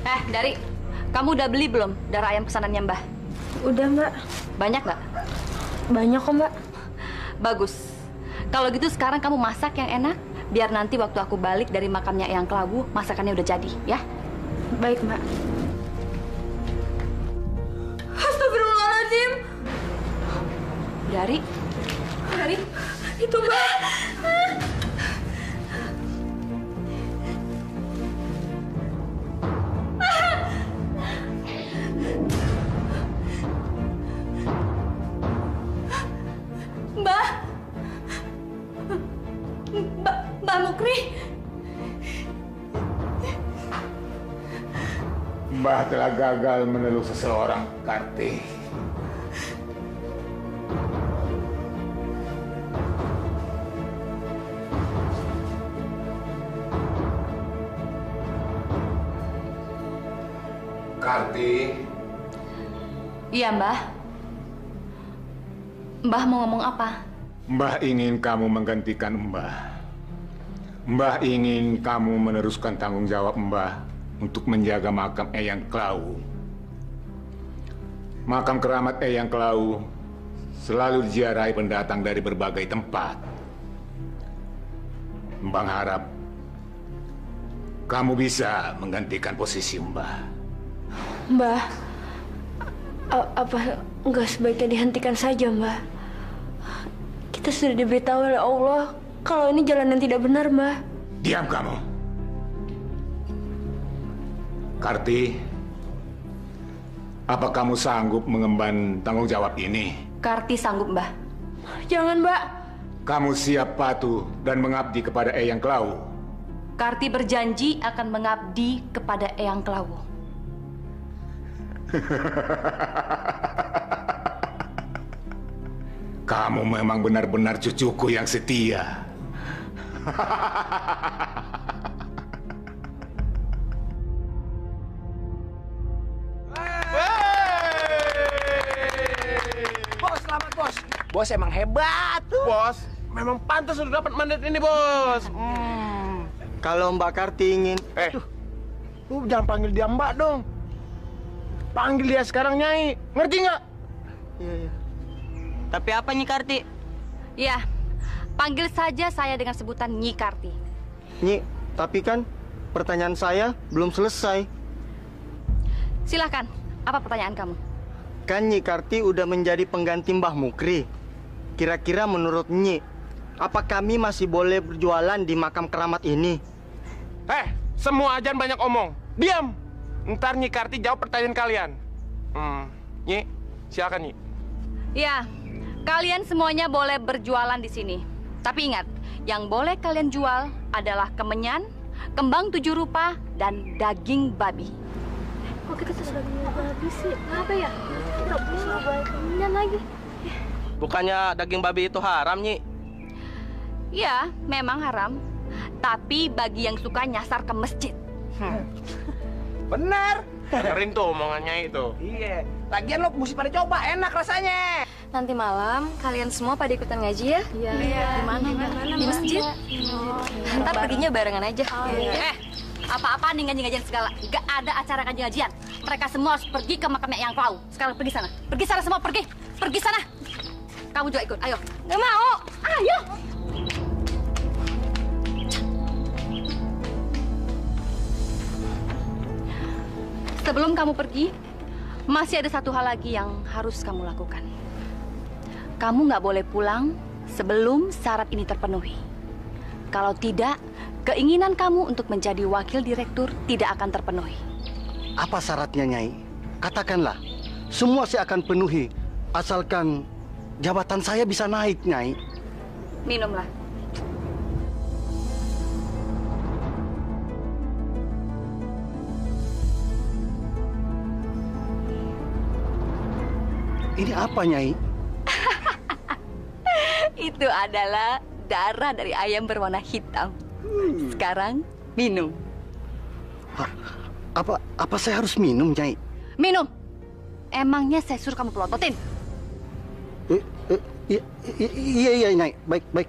Dari, kamu udah beli belum darah ayam pesanannya Mbah? Udah, Mbak. Banyak nggak? Banyak kok, Mbak. Bagus. Kalau gitu sekarang kamu masak yang enak, biar nanti waktu aku balik dari makamnya Eyang Kelawu, masakannya udah jadi, ya? Baik, Mbak. Astagfirullahaladzim. Dari, Itu Mbak. Mbak Mukri. Mbah telah gagal meneluk seseorang, Karti. Karti. iya Mbah. Mbah mau ngomong apa? Mbah ingin kamu menggantikan Mbah. Mbah ingin kamu meneruskan tanggung jawab Mbah untuk menjaga makam Eyang Kelawu. Makam keramat Eyang Kelawu selalu diziarahi pendatang dari berbagai tempat. Mbah harap kamu bisa menggantikan posisi Mbah. Mbah, apa nggak sebaiknya dihentikan saja, Mbah? Kita sudah diberitahu oleh Allah kalau ini jalan yang tidak benar, Mbah. Diam kamu. Karti, apa kamu sanggup mengemban tanggung jawab ini? Karti sanggup, Mbah. Jangan, Mbak. Kamu siap patuh dan mengabdi kepada Eyang Kelawu? Karti berjanji akan mengabdi kepada Eyang Kelawu. Kamu memang benar-benar cucuku yang setia. Bos, selamat bos. Bos emang hebat tuh. Bos, memang pantas udah dapat mandat ini, Bos. Kalau Mbak Karti ingin, Lu jangan panggil dia Mbak dong. Panggil dia sekarang Nyai. Ngerti nggak? Iya. Tapi apa Nyi Karti? Ya, panggil saja saya dengan sebutan Nyi Karti. Nyi, tapi kan pertanyaan saya belum selesai. Silahkan, apa pertanyaan kamu? Kan Nyi Karti udah menjadi pengganti Mbah Mukri. Kira-kira menurut Nyi, apa kami masih boleh berjualan di makam keramat ini? Semua ajan banyak omong. Diam. Ntar Nyi Karti jawab pertanyaan kalian. Nyi, silakan Nyi. Ya, kalian semuanya boleh berjualan di sini. Tapi ingat, yang boleh kalian jual adalah kemenyan, kembang 7 rupa, dan daging babi. Kok kita sudah daging babi sih? Kenapa ya? Tidak bisa baik kemenyan lagi. Bukannya daging babi itu haram, Nyi? Ya, memang haram. Tapi bagi yang suka nyasar ke masjid. Benar. Dengerin tuh omongannya itu. Iya. Lagian lo mesti pada coba, enak rasanya. Nanti malam kalian semua pada ikutan ngaji ya? Iya. Di mana? Di masjid? Ntar perginya barengan aja. Apa-apa nih ngaji-ngajian segala. Gak ada acara ngaji-ngajian. Mereka semua harus pergi ke makamnya Eyang Kelawu. Sekarang pergi sana. Pergi sana semua, pergi. Pergi sana. Kamu juga ikut, ayo. Gak mau. Ayo. Sebelum kamu pergi, masih ada satu hal lagi yang harus kamu lakukan. Kamu nggak boleh pulang sebelum syarat ini terpenuhi. Kalau tidak, keinginan kamu untuk menjadi wakil direktur tidak akan terpenuhi. Apa syaratnya, Nyai? Katakanlah. Semua saya akan penuhi, asalkan jabatan saya bisa naik, Nyai. Minumlah. Ini apa, Nyai? Itu adalah darah dari ayam berwarna hitam. Sekarang minum. Apa saya harus minum, Nyai? Minum. Emangnya saya suruh kamu pelototin? Iya, Nyai. Baik.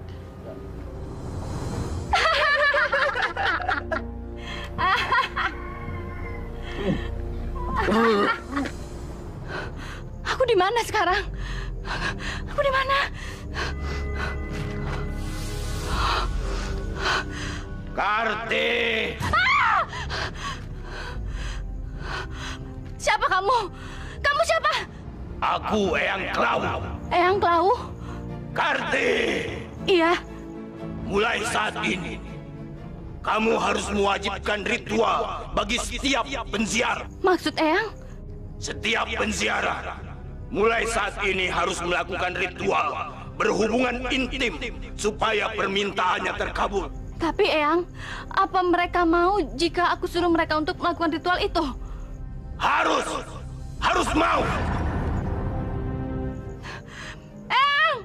Aku di mana sekarang? Aku di mana? Karti! Siapa kamu? Kamu siapa? Aku Eyang Klau. Eyang Klau? Karti! Iya. Mulai saat ini, kamu harus mewajibkan ritual bagi setiap penziarah. Maksud Eyang? Setiap penziarah, mulai saat ini harus melakukan ritual berhubungan intim supaya permintaannya terkabul. Tapi Eyang, apa mereka mau jika aku suruh mereka untuk melakukan ritual itu? Harus mau. Eyang!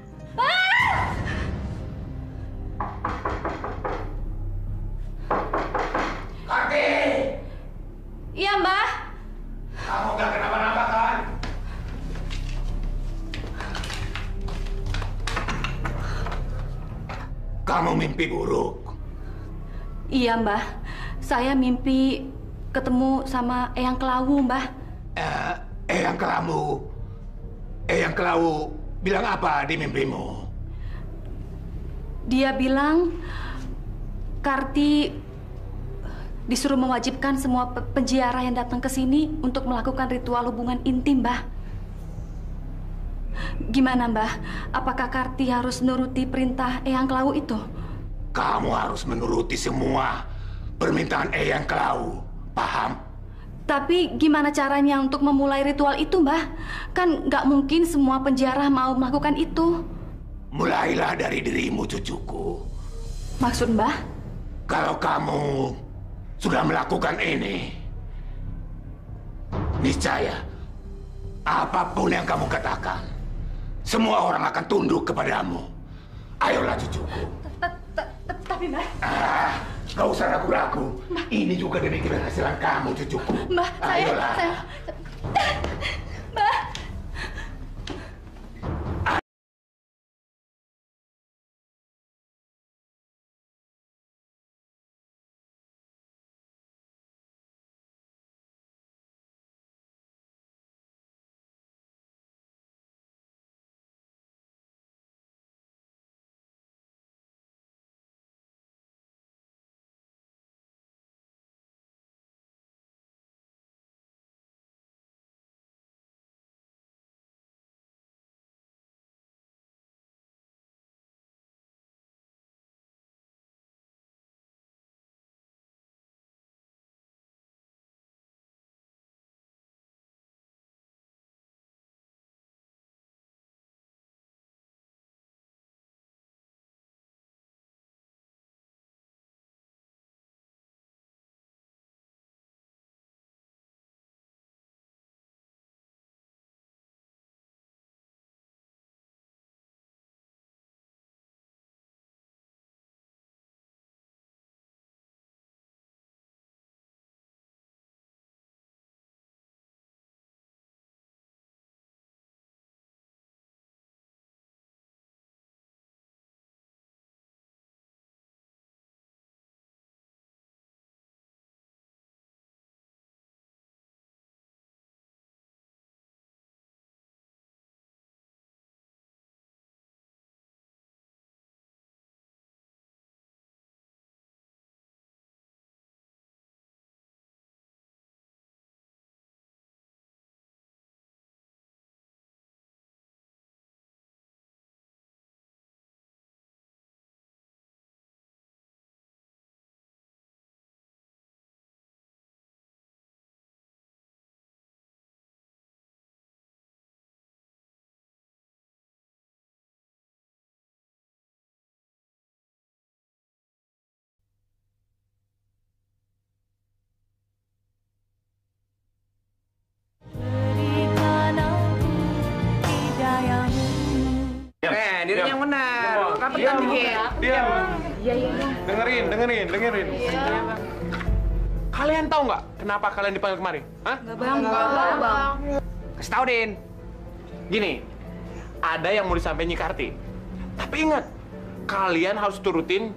Karti! Iya, Mbah. Kamu gak kenapa-napa kan? Kamu mimpi buruk. Iya, Mbah. Saya mimpi ketemu sama Eyang Kelawu, Mbah. Eyang Kelawu bilang apa di mimpimu? Dia bilang Karti disuruh mewajibkan semua penziarah yang datang ke sini untuk melakukan ritual hubungan intim, Mbah. Gimana, Mbah? Apakah Karti harus nuruti perintah Eyang Kelawu itu? Kamu harus menuruti semua permintaan Eyang Kelawu. Paham? Tapi gimana caranya untuk memulai ritual itu, Mbah? Kan nggak mungkin semua penziarah mau melakukan itu. Mulailah dari dirimu, cucuku. Maksud Mbah? Kalau kamu sudah melakukan ini, niscaya apapun yang kamu katakan, semua orang akan tunduk kepadamu. Ayolah, cucuku. Tapi Mbah... Gak usah ragu-ragu. Ini juga demi keberhasilan kamu, cucuku. Mbah, ayolah. Mbah. Diri yang benar. Rapetan dikit. Diam. Iya. Dengerin. Kalian tahu nggak kenapa kalian dipanggil kemari? Hah? Nggak, Bang. Kasih tau, Din. Gini, ada yang mau disampaikan Nyi Karti. Tapi ingat, kalian harus turutin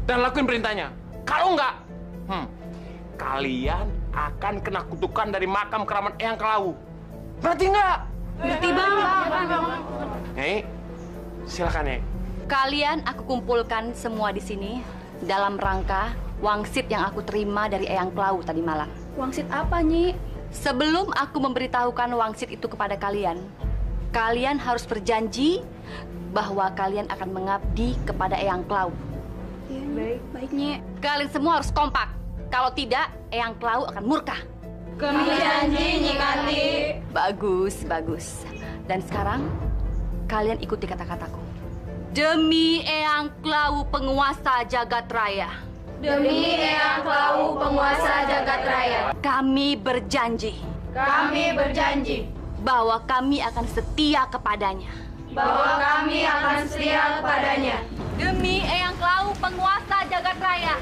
dan lakuin perintahnya. Kalau nggak, kalian akan kena kutukan dari makam keramat Eyang Kelau. Ngerti nggak? Ngerti bang. Nyai, silakan Nyai. Kalian aku kumpulkan semua di sini dalam rangka wangsit yang aku terima dari Eyang Kelau tadi malam. Wangsit apa, Nyi? Sebelum aku memberitahukan wangsit itu kepada kalian, kalian harus berjanji bahwa kalian akan mengabdi kepada Eyang Kelau. Ya, baik, Nyi. Kalian semua harus kompak. Kalau tidak, Eyang Kelau akan murka. Kami janji, Nyi Karti. Bagus, bagus. Dan sekarang, kalian ikuti kata-kataku. Demi Eyang Kelau penguasa jagat raya. Demi Eyang Kelau penguasa jagat raya. Kami berjanji. Kami berjanji bahwa kami akan setia kepadanya. bahwa kami akan setia kepadanya. Demi Eyang Kelau penguasa jagat raya.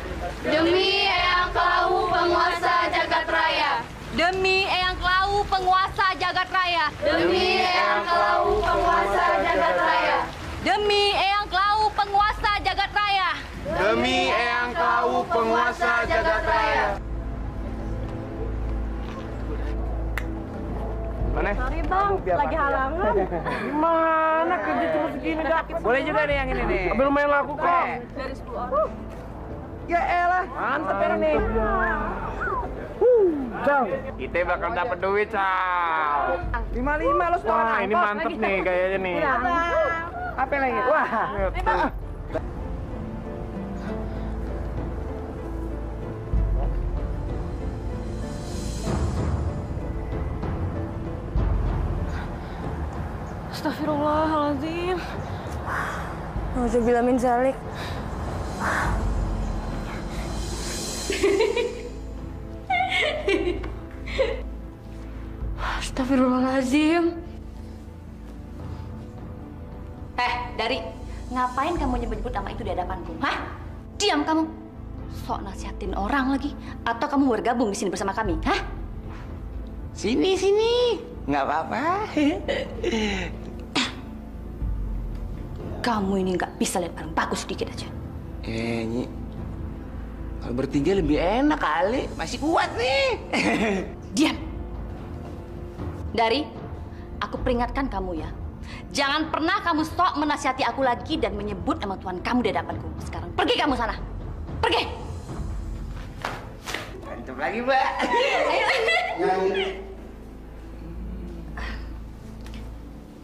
Demi Eyang Kelau penguasa jagat raya. Demi Eyang Kelau penguasa jagat raya. Demi Eyang Kelau penguasa jagat raya. Demi Eyang Kelau penguasa jagat raya. Demi Eyang Kelau penguasa jagat raya. Mana? Sorry bang, lagi halangan. Gimana kerja cuma segini dah? Boleh juga nih yang ini nih. Belum main laku kok. Dari 10 orang. Ya elah. Mantep ya nih. Kita bakal dapat duit, Sal. 55 lo setor. Wah, ini mantep nih kayaknya nih. Apa lagi? Wah. Astagfirullahaladzim. Nauzubillah min zalik. Astagfirullahaladzim. Dari, ngapain kamu nyebut-nyebut nama itu di hadapanku? Hah? Diam kamu. Sok nasihatin orang lagi. Atau kamu bergabung di sini bersama kami? Hah? Sini. Nggak apa-apa. Kamu ini nggak bisa lihat barang bagus sedikit aja. Nyi. Kalau bertiga lebih enak kali. Masih kuat nih. Diam. Dari, aku peringatkan kamu ya. Jangan pernah kamu sok menasihati aku lagi dan menyebut nama Tuhan kamu di hadapanku. Sekarang pergi kamu sana. Pergi. Mantap lagi, Mbak.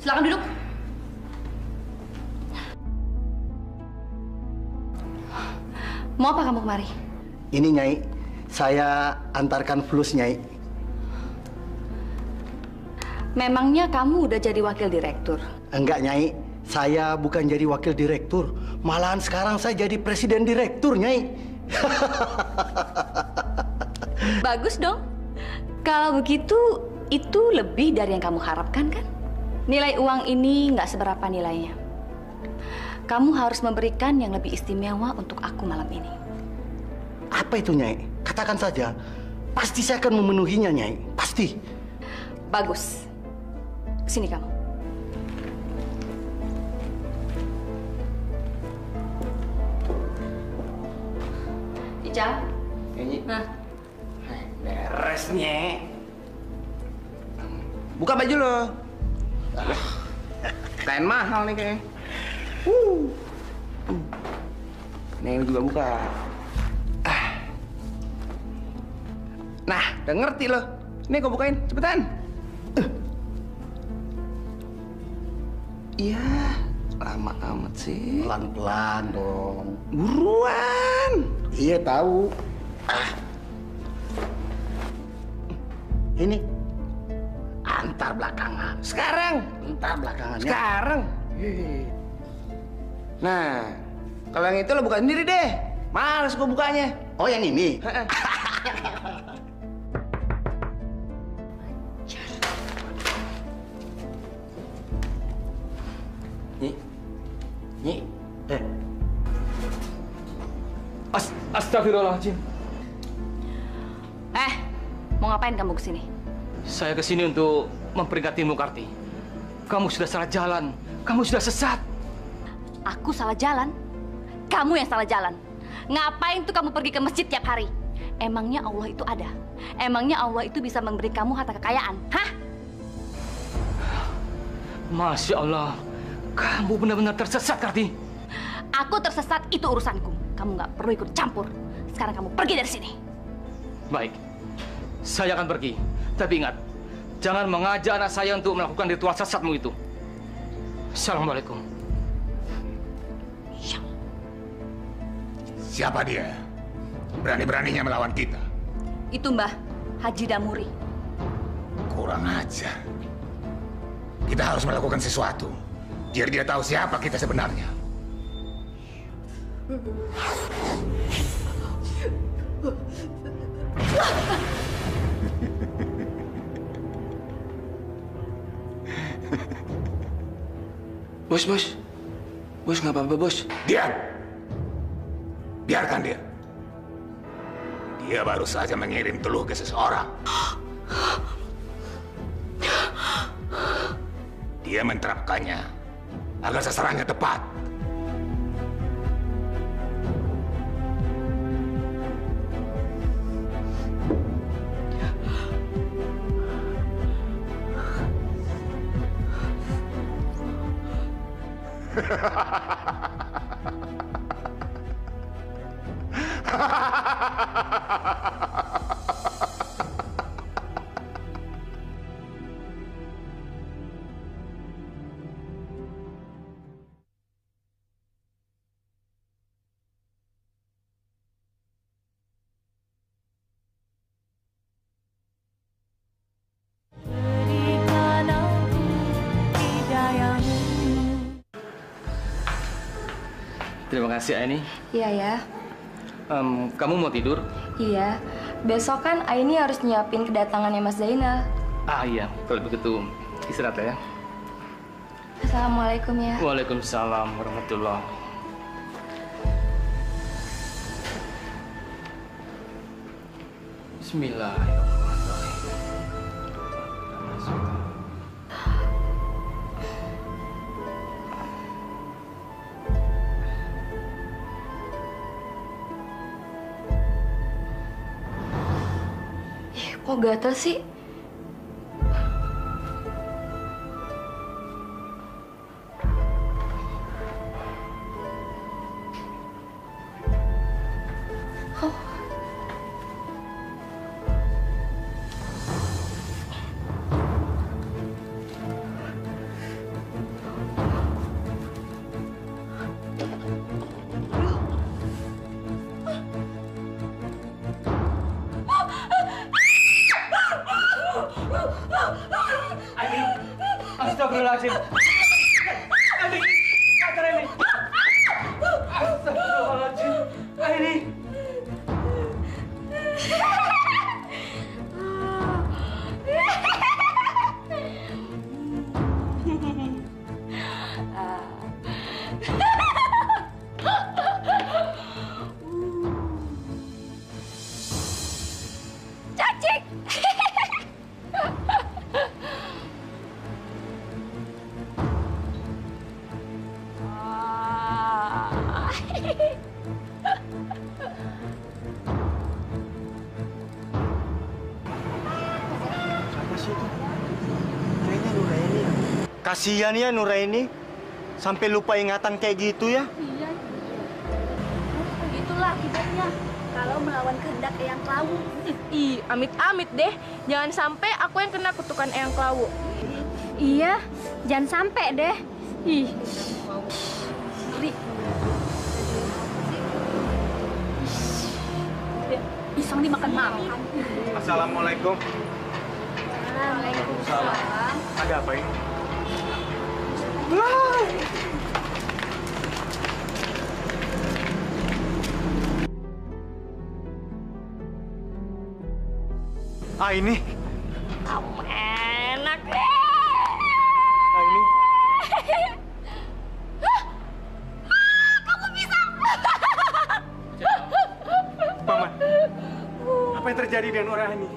Silakan duduk. Mau apa kamu kemari? Ini Nyai, saya antarkan flus Nyai. Memangnya kamu udah jadi wakil direktur? Enggak Nyai, saya bukan jadi wakil direktur. Malahan sekarang saya jadi presiden direktur Nyai. Bagus dong. Kalau begitu, itu lebih dari yang kamu harapkan kan? Nilai uang ini nggak seberapa nilainya. Kamu harus memberikan yang lebih istimewa untuk aku malam ini. Apa itu Nyai? Katakan saja. Pasti saya akan memenuhinya Nyai. Pasti. Bagus. Sini kamu. Ical. Nyi. Nah. Beres, Nye. Buka baju lo. Kain mahal nih kayaknya. Nih juga buka. Nah, udah ngerti lo. Nih kau bukain, cepetan. Iya, lama amat sih. Pelan-pelan dong. Buruan. Iya tahu. Ini antar belakangan. Sekarang. Antar belakangan. Ya. Sekarang. Nah, kalau yang itu lo buka sendiri deh. Males gue bukanya. Oh yang ini. Nyi. Astagfirullahaladzim. Mau ngapain kamu kesini? Saya kesini untuk memperingatmu, Karti. Kamu sudah salah jalan. Kamu sudah sesat. Aku salah jalan? Kamu yang salah jalan. Ngapain tuh kamu pergi ke masjid tiap hari? Emangnya Allah itu ada? Emangnya Allah itu bisa memberi kamu harta kekayaan? Hah? Masya Allah, kamu benar-benar tersesat, Karti. Aku tersesat, itu urusanku. Kamu nggak perlu ikut campur. Sekarang kamu pergi dari sini. Baik, saya akan pergi. Tapi ingat, jangan mengajak anak saya untuk melakukan ritual sesatmu itu. Assalamualaikum. Siapa dia? Berani-beraninya melawan kita. Itu Mbah Haji Damuri. Kurang ajar. Kita harus melakukan sesuatu. Biar dia tahu siapa kita sebenarnya. Bos, bos. Bos, nggak apa-apa, bos. Diam! Biarkan dia. Dia baru saja mengirim teluh ke seseorang. Dia menerapkannya agar sasarannya tepat. Terima kasih, Aini. Iya ya. Kamu mau tidur? Iya. Besok kan Aini harus nyiapin kedatangannya Mas Zainal. Ah iya, kalau begitu istirahat ya. Assalamualaikum ya. Waalaikumsalam warahmatullahi. Bismillahirrahmanirrahim. Kok gatel sih? Astagfirullahaladzim. Aini, kacau ini. Astagfirullahaladzim. Aini. Cacik. Kasihan ya Nuraini, sampai lupa ingatan kayak gitu ya. Iya. Begitulah akibatnya kalau melawan kehendak Eyang Klawu. Ih, amit-amit deh. Jangan sampai aku yang kena kutukan Eyang Klawu. Iya, jangan sampai deh. Ih. Pisang dimakan makan. Assalamualaikum. Waalaikumsalam. Ada apa ini? Aini. Kamu enak deh. Aini. Kamu bisa. Paman, apa yang terjadi dengan orang ini?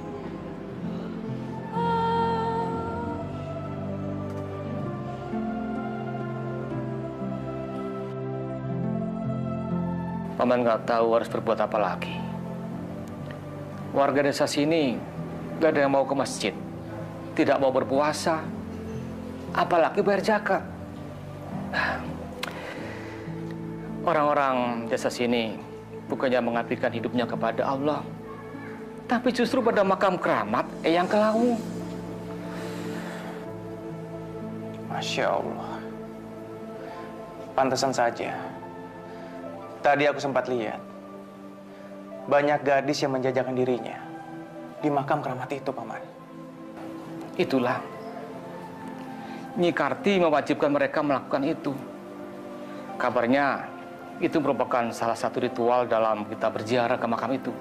Paman nggak tahu harus berbuat apa lagi. warga desa sini gak ada yang mau ke masjid, tidak mau berpuasa, apalagi bayar zakat. Orang-orang desa sini bukannya mengabdikan hidupnya kepada Allah, tapi justru pada makam keramat Eyang Kelawu. Masya Allah. Pantesan saja. Tadi aku sempat lihat. Banyak gadis yang menjajakan dirinya di makam keramat itu, Paman. Itulah. Nyi Karti mewajibkan mereka melakukan itu. Kabarnya itu merupakan salah satu ritual dalam kita berziarah ke makam itu.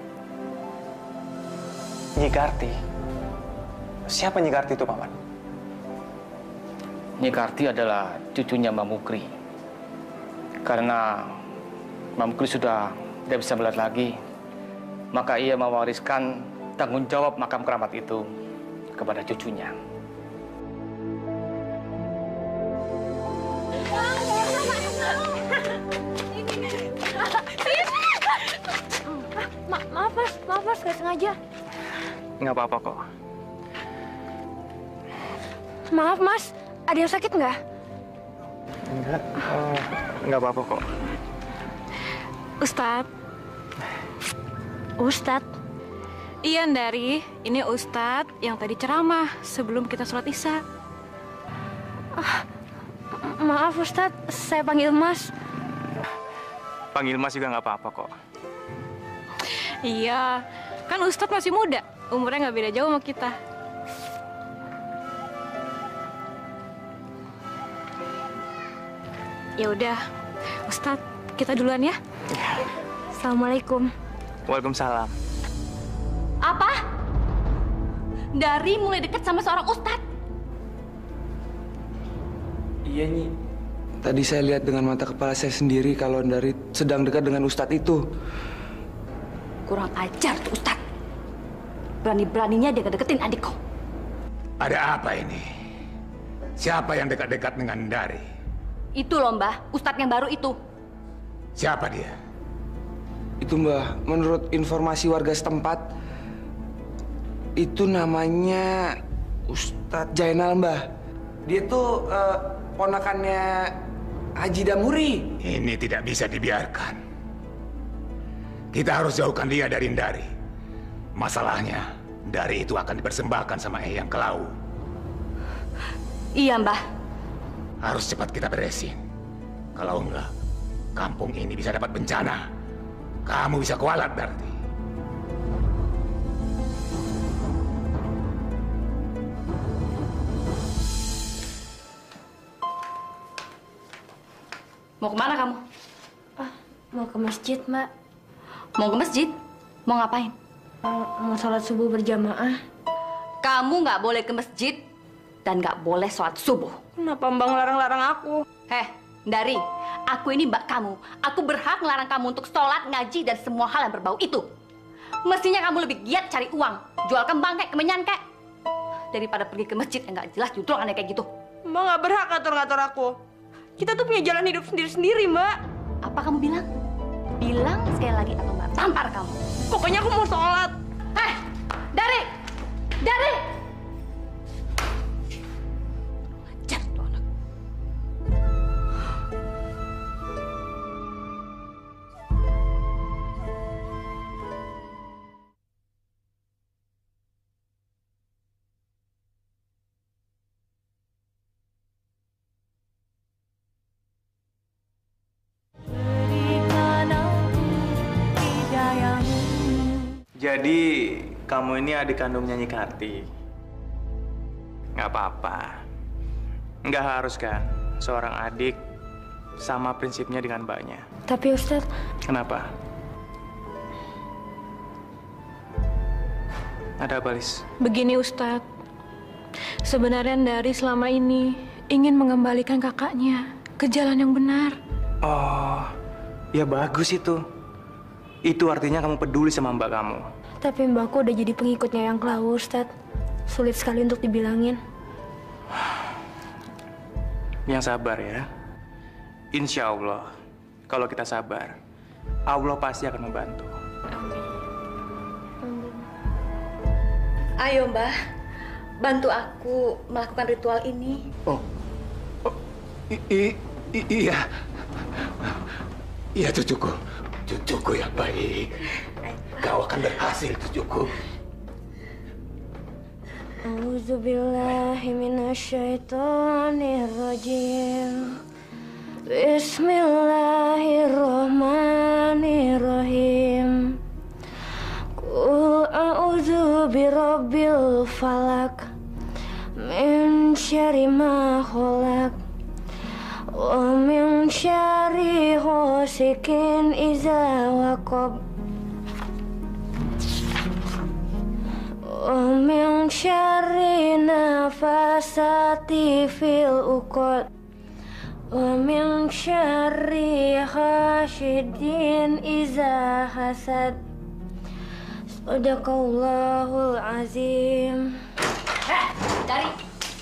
Nyi Karti? Siapa Nyi Karti itu, Paman? Nyi Karti adalah cucunya Mbak Mukri. Karena Mbak Mukri sudah tidak bisa melihat lagi, maka ia mewariskan tanggung jawab makam keramat itu kepada cucunya. Maaf mas, gak sengaja. Nggak apa-apa kok. Maaf mas, ada yang sakit nggak? Enggak, nggak apa-apa kok. Ustadz. Iya, Ndari. Ini Ustadz yang tadi ceramah sebelum kita sholat Isya. Maaf Ustadz, saya panggil Mas. Panggil Mas juga nggak apa-apa kok. Iya, kan Ustadz masih muda. Umurnya nggak beda jauh sama kita. Ya udah, Ustadz, kita duluan ya. Assalamualaikum. Waalaikumsalam. Apa? Dari mulai dekat sama seorang ustadz? Iya, Nyi. Tadi saya lihat dengan mata kepala saya sendiri kalau Ndari sedang dekat dengan ustadz itu. Kurang ajar tuh ustadz. Berani-beraninya dia ngedeketin adikku. Ada apa ini? Siapa yang dekat-dekat dengan Ndari? Itu loh Mbah, ustadz yang baru itu. Siapa dia? Itu Mbah, menurut informasi warga setempat, itu namanya Ustadz Jainal Mbah. Dia tuh ponakannya Haji Damuri. Ini tidak bisa dibiarkan. Kita harus jauhkan dia dari Ndari. Masalahnya, Ndari itu akan dipersembahkan sama Eyang Kelawu. Iya Mbah. Harus cepat kita beresin. Kalau enggak, kampung ini bisa dapat bencana. Kamu bisa kualat berarti. Mau kemana kamu? Mau ke masjid, Mbak. Mau ke masjid? Mau ngapain? Mau sholat subuh berjamaah. Kamu nggak boleh ke masjid dan nggak boleh sholat subuh. Kenapa Mbak ngelarang-larang aku? Ndari, aku ini mbak kamu. Aku berhak ngelarang kamu untuk sholat, ngaji, dan semua hal yang berbau itu. Mestinya kamu lebih giat cari uang. Jual kembang kayak kemenyan kayak. Daripada pergi ke masjid yang nggak jelas justru aneh kayak gitu. Mbak nggak berhak ngatur-ngatur aku. Kita tuh punya jalan hidup sendiri-sendiri, Mbak. Apa kamu bilang? Bilang sekali lagi atau mbak tampar kamu. Pokoknya aku mau sholat. Dari! Jadi, kamu ini adik kandungnya Nyi Karti. Nggak apa-apa. Nggak harus kan, seorang adik sama prinsipnya dengan mbaknya. Tapi Ustadz... Kenapa? Ada apa, Lis? Begini Ustadz, sebenarnya Ndari selama ini ingin mengembalikan kakaknya ke jalan yang benar. Oh, ya bagus itu. Itu artinya kamu peduli sama mbak kamu. Tapi mbakku udah jadi pengikutnya yang Kelawu, Ustadz. Sulit sekali untuk dibilangin. Yang sabar ya. Insya Allah, kalau kita sabar, Allah pasti akan membantu. Ayo, Mbah. Bantu aku melakukan ritual ini. Iya. Iya, cucuku. Cucuku yang baik. Kau akan berhasil, cucuku. A'udzubillahi minasyaitonirrajim. Bismillahirrahmanirrahim. Qul a'udzu birabbil falaq min syarri ma khalaq wa min syarri ghasikin idza waqab wa min syarri nafasati fil uqad wa min syarri hasidin idza hasad. Sadaqallahul azim. Dari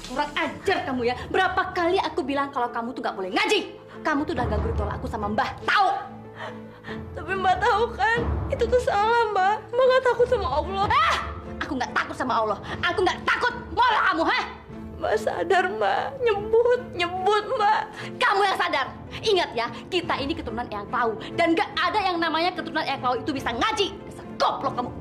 kurang ajar kamu ya. Berapa kali aku bilang kalau kamu tuh nggak boleh ngaji. Kamu tuh udah ganggu ritual aku sama Mbah. Tahu? Tapi Mbak tahu kan, itu tuh salah Mbak. Mbak nggak takut sama Allah. Aku nggak takut sama Allah. Aku nggak takut. Malah kamu, Mbak sadar Mbak, nyebut Mbak. Kamu yang sadar. Ingat ya, kita ini keturunan Eyang Klau dan nggak ada yang namanya keturunan Eyang Klau itu bisa ngaji. Dasar goblok kamu.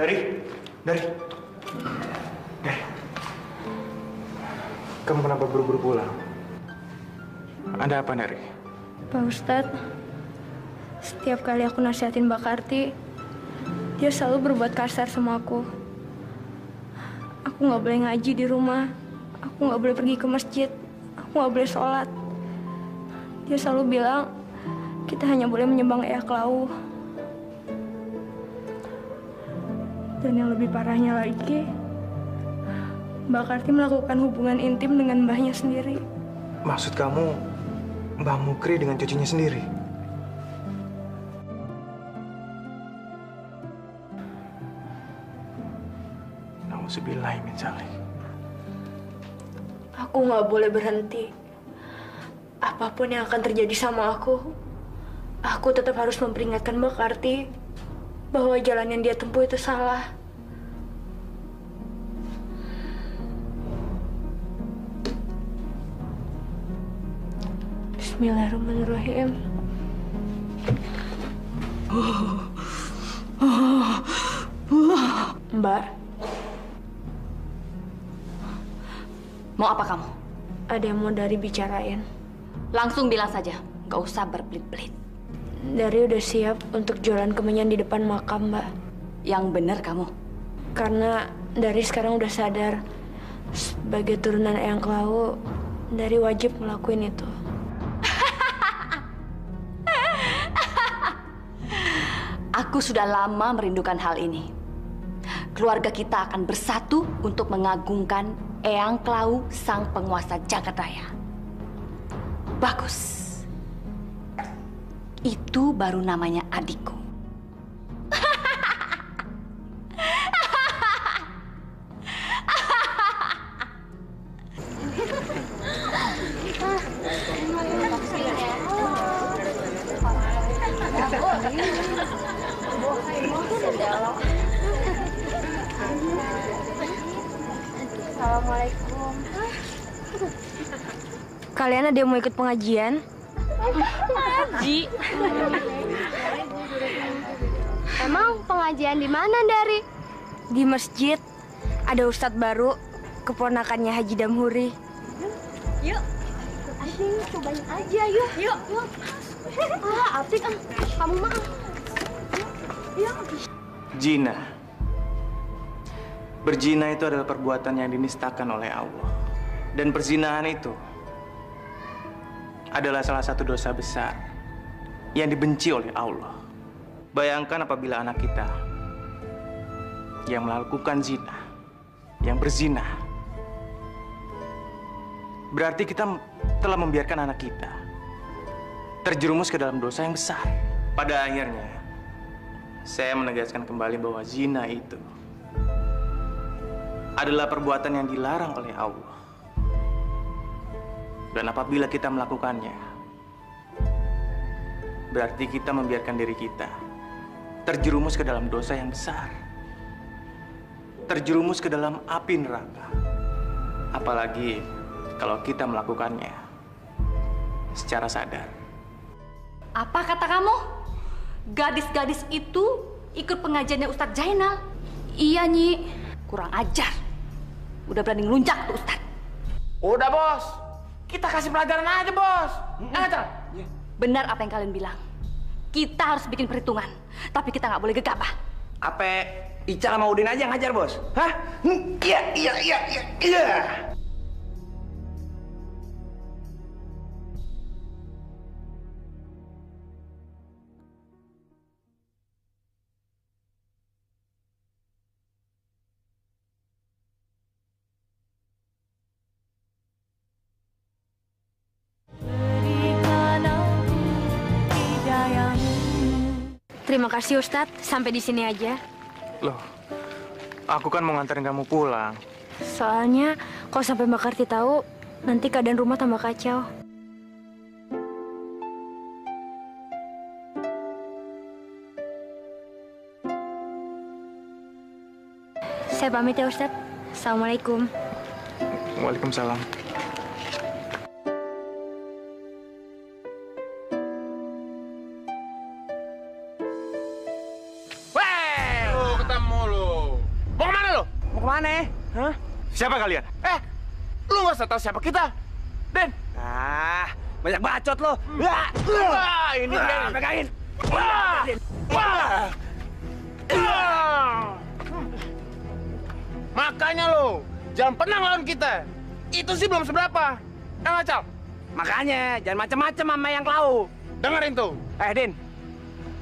Dari. Kamu kenapa buru-buru pulang? Ada apa, Dari? Pak Ustadz, setiap kali aku nasihatin Mbak Karti, dia selalu berbuat kasar sama aku. Aku nggak boleh ngaji di rumah, aku nggak boleh pergi ke masjid, aku nggak boleh sholat. Dia selalu bilang, kita hanya boleh menyembah Eyang Klau. Dan yang lebih parahnya lagi, Mbak Karti melakukan hubungan intim dengan mbahnya sendiri. Maksud kamu, Mbah Mukri dengan cucunya sendiri? Nauzubillahi min dzalik. Aku nggak boleh berhenti. Apapun yang akan terjadi sama aku tetap harus memperingatkan Mbak Karti bahwa jalan yang dia tempuh itu salah. Bismillahirrahmanirrahim. Mbak. Mau apa kamu? Ada yang mau Dari bicarain. Langsung bilang saja, nggak usah berbelit-belit. Dari udah siap untuk jualan kemenyan di depan makam, Mbak. Yang benar kamu. Karena Dari sekarang udah sadar, sebagai turunan Eyang Klau, Dari wajib ngelakuin itu. Aku sudah lama merindukan hal ini. Keluarga kita akan bersatu untuk mengagungkan Eyang Klau, sang penguasa jagat raya. Bagus. Itu baru namanya adikku. Assalamualaikum. Kalian ada yang mau ikut pengajian? Ngaji. Emang pengajian di mana, Dari? Di masjid. Ada ustadz baru, keponakannya Haji Damhuri. Yuk. Asyik, cobain aja, yuk. Yuk. Apik, kamu mah. Yuk. Zina. Berzina itu adalah perbuatan yang dinistakan oleh Allah. Dan perzinahan itu adalah salah satu dosa besar yang dibenci oleh Allah. Bayangkan apabila anak kita yang melakukan zina, yang berzina, berarti kita telah membiarkan anak kita terjerumus ke dalam dosa yang besar. Pada akhirnya, saya menegaskan kembali bahwa zina itu adalah perbuatan yang dilarang oleh Allah. Dan apabila kita melakukannya, berarti kita membiarkan diri kita terjerumus ke dalam dosa yang besar. Terjerumus ke dalam api neraka. Apalagi kalau kita melakukannya secara sadar. Apa kata kamu? Gadis-gadis itu ikut pengajiannya Ustadz Jainal? Iya, Nyi. Kurang ajar. Udah berani ngelunjak tuh Ustadz. Udah, Bos. Kita kasih pelajaran aja, Bos. Ngajar. Benar apa yang kalian bilang. Kita harus bikin perhitungan. Tapi kita nggak boleh gegabah. Apa Ica sama Udin aja yang ngajar, Bos? Hah? Iya. Terima kasih Ustadz, sampai di sini aja. Loh, aku kan mau nganterin kamu pulang. Soalnya kalau sampai Mbak Karti tahu, nanti keadaan rumah tambah kacau. Saya pamit ya Ustadz. Assalamualaikum. Waalaikumsalam. Mau kemana? Hah? Siapa kalian? Lu nggak usah tahu siapa kita, Den. Banyak bacot lo. Ini Den. Pegangin. Makanya lo jangan pernah ngelawan kita. Itu sih belum seberapa. Cal. Makanya jangan macam-macam sama yang klau. Dengerin tuh. Din,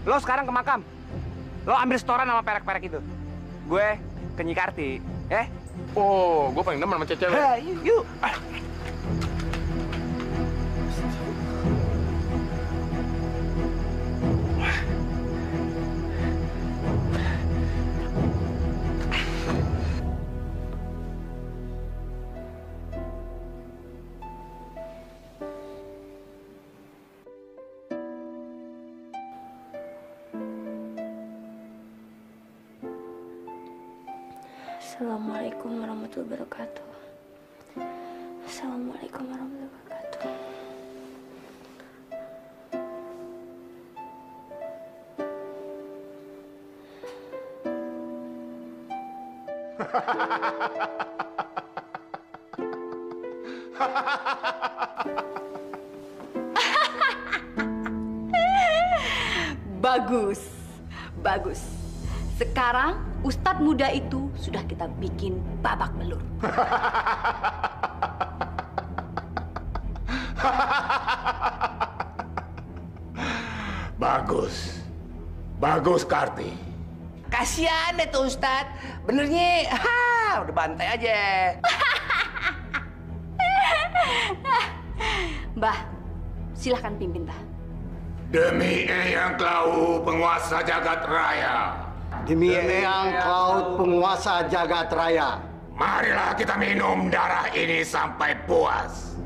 lo sekarang ke makam. Lo ambil setoran sama perek-perek itu. Gue ke Nyi Karti, Oh, gue paling demen sama cewek. Yuk. Assalamualaikum warahmatullahi wabarakatuh. Assalamualaikum warahmatullahi wabarakatuh. Bagus. Bagus. Sekarang Ustadz muda itu sudah kita bikin babak belur. Bagus. Bagus, Karti. Kasian deh tuh Ustadz. Benernya, udah bantai aja. Mbah, silahkan pimpin, Mbah. Demi Eyang Klau, penguasa jagat raya. Demi Eyang Klaud, penguasa jagat raya. Marilah kita minum darah ini sampai puas.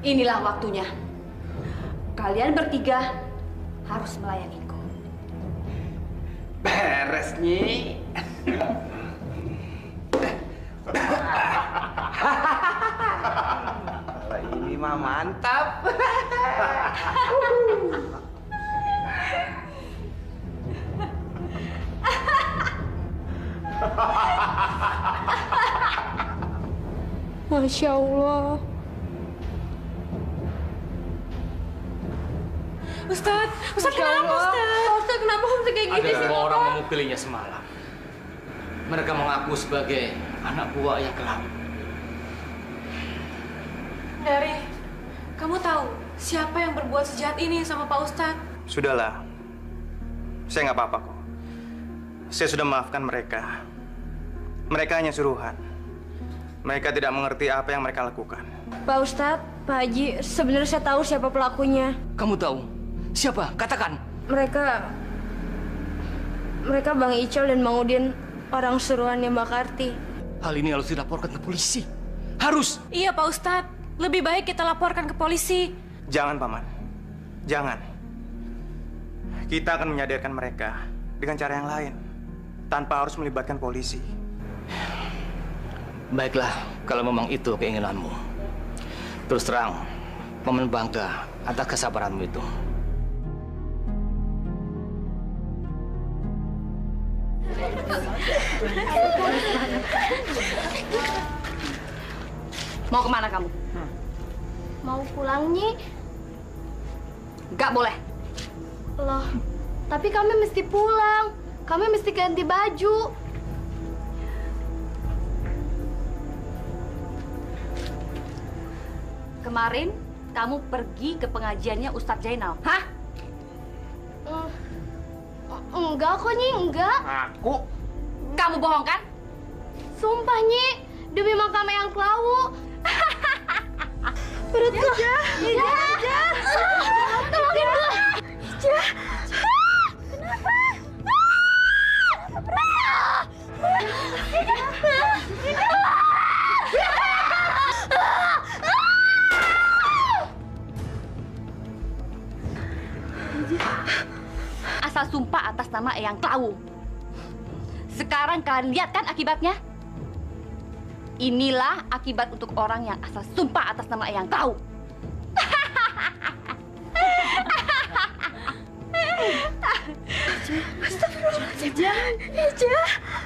Inilah waktunya. Kalian bertiga harus melayaniku. Beres, Nyi. Kalau ini mah mantap. Masya Allah. Ustadz kenapa Ustadz? Ustadz kenapa kamu kayak gini Ada sih? dua orang memukilinya semalam. Mereka mengaku sebagai anak buah Ayah Kelam. Dari, kamu tahu siapa yang berbuat sejahat ini sama Pak Ustadz? Sudahlah. Saya nggak apa-apa kok. Saya sudah memaafkan mereka. Mereka hanya suruhan. Mereka tidak mengerti apa yang mereka lakukan. Pak Ustadz, Pak Haji, sebenarnya saya tahu siapa pelakunya. Kamu tahu? Siapa? Katakan. Mereka Bang Icol dan Bang Udin, orang suruhannya Mbak Karti. Hal ini harus dilaporkan ke polisi. Harus. Iya, Pak Ustadz. Lebih baik kita laporkan ke polisi. Jangan, Paman. Jangan. Kita akan menyadarkan mereka dengan cara yang lain, tanpa harus melibatkan polisi. Baiklah, kalau memang itu keinginanmu. Terus terang, Paman bangga atas kesabaranmu itu. Mau kemana kamu? Mau pulang, Nyi. Gak boleh. Loh, tapi kami mesti pulang. Kami mesti ganti baju. Kemarin kamu pergi ke pengajiannya Ustadz Zainal, hah? Enggak kok, Nyi, enggak. Aku? Kamu bohong kan? Sumpah, Nyi, demi makam Eyang Klawu. Perutku. Ija. Tolongin gue. Ija. Kenapa? Asal sumpah atas nama Eyang Klawu. Sekarang kalian lihat kan akibatnya? Inilah akibat untuk orang yang asal sumpah atas nama Eyang Klawu. Ija.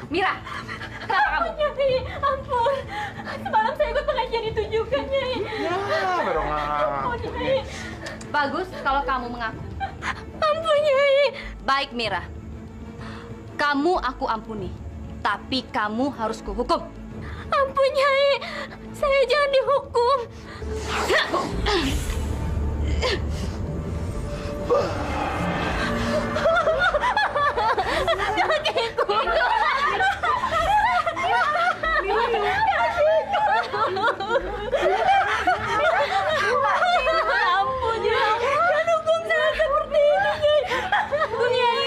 Mira, kenapa kamu? Nyai, ampun. Semalam saya ikut pengajian itu juga, Nyai. Ya, Ampun, Nyai. Bagus kalau kamu mengaku. Ampun, Nyai. Baik, Mira. Kamu aku ampuni. Tapi kamu harus kuhukum. Ampun, Nyai. Saya jangan dihukum. Kakiku. Ampun, Nyai. Jangan hukum saya seperti ini, Nyai. Ampun, Nyai.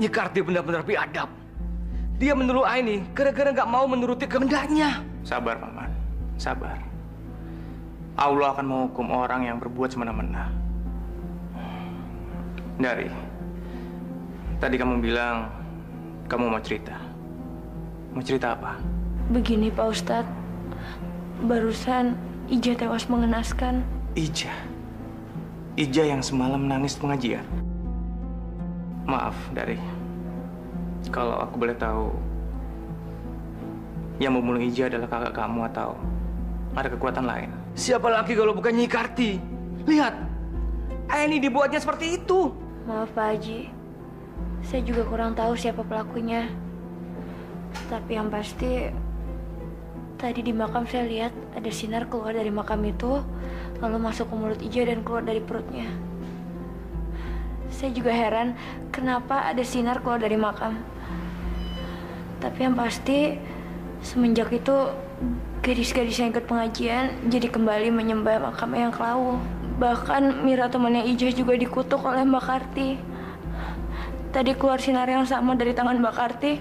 Nyi Karti benar-benar biadab. Dia menuduh Aini gara-gara nggak mau menuruti kehendaknya. Sabar, Paman. Sabar. Allah akan menghukum orang yang berbuat semena-mena. Dari, tadi kamu bilang kamu mau cerita. Mau cerita apa? Begini, Pak Ustadz. Barusan Ija tewas mengenaskan. Ija? Ija yang semalam nangis pengajian? Maaf, Dari. Kalau aku boleh tahu, yang membunuh Ija adalah kakak kamu atau ada kekuatan lain? Siapa lagi kalau bukan Nyi Karti? Lihat, Aini dibuatnya seperti itu. Maaf, Pak Haji. Saya juga kurang tahu siapa pelakunya. Tapi yang pasti, tadi di makam saya lihat ada sinar keluar dari makam itu, lalu masuk ke mulut Ija dan keluar dari perutnya. Saya juga heran kenapa ada sinar keluar dari makam. Tapi yang pasti, semenjak itu gadis-gadis yang ikut pengajian jadi kembali menyembah makam Eyang Klawu. Bahkan Mira temannya Ija juga dikutuk oleh Mbak Karti. Tadi keluar sinar yang sama dari tangan Mbak Karti,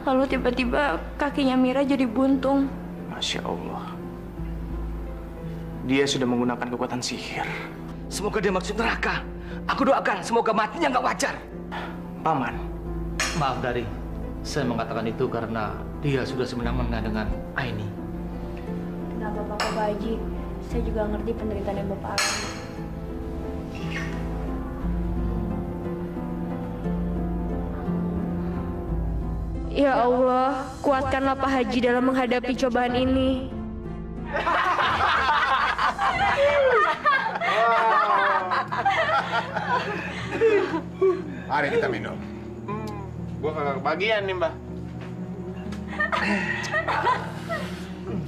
lalu tiba-tiba kakinya Mira jadi buntung. Masya Allah. Dia sudah menggunakan kekuatan sihir. Semoga dia maksud neraka. Aku doakan semoga matinya nggak wajar. Paman. Maaf, Dari. Saya mengatakan itu karena dia sudah semena-mena dengan Aini. Kenapa Bapak Pak Haji? Saya juga ngerti penderitaan yang Bapak alami. Ya Allah, kuatkanlah Pak Haji dalam menghadapi cobaan ini. Mari kita minum. Gua kagak kebagian nih, Mbah.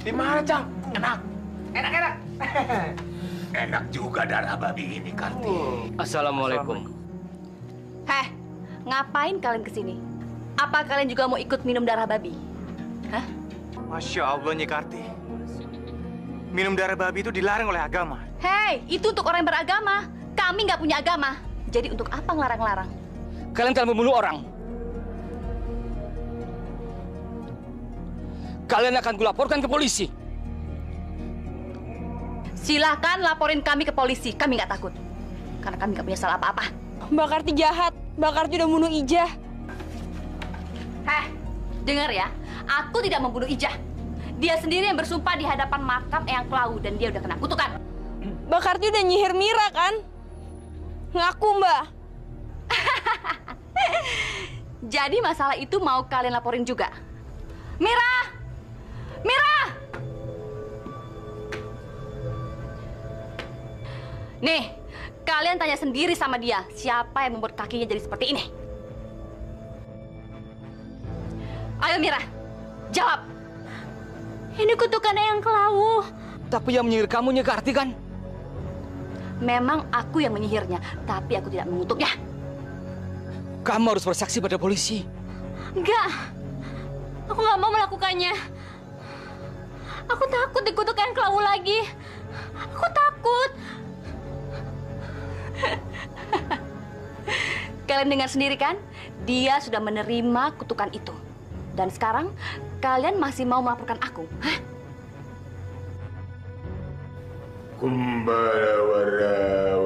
Gimana, Cang? Enak. Enak. Enak juga darah babi ini, Karti. Assalamualaikum. Heh, ngapain kalian kesini? Apa kalian juga mau ikut minum darah babi? Hah? Masya Allah, Nyi Karti. Minum darah babi itu dilarang oleh agama. Hei, itu untuk orang yang beragama. Kami nggak punya agama. Jadi untuk apa ngelarang-larang? Kalian telah membunuh orang. Kalian akan kulaporkan ke polisi. Silahkan laporin kami ke polisi. Kami nggak takut. Karena kami nggak punya salah apa-apa. Mbak Karti jahat. Mbak Karti udah bunuh Ijah. Heh, dengar ya. Aku tidak membunuh Ijah. Dia sendiri yang bersumpah di hadapan makam Eyang Kelawu dan dia udah kena kutukan. Mbak Karti udah nyihir Mira kan? Ngaku, Mbak. Jadi masalah itu mau kalian laporin juga. Mira! Mira! Nih, kalian tanya sendiri sama dia, siapa yang membuat kakinya jadi seperti ini? Ayo Mira, jawab. Ini kutukan Eyang Kelawu. Tapi yang menyihir kamu Nyi Karti kan? Memang aku yang menyihirnya, tapi aku tidak mengutuknya. Kamu harus bersaksi pada polisi. Enggak. Aku nggak mau melakukannya. Aku takut dikutuk Eyang Kelawu lagi. Aku takut. Kalian dengar sendiri kan? Dia sudah menerima kutukan itu. Dan sekarang kalian masih mau melaporkan aku? Hah? Kumbala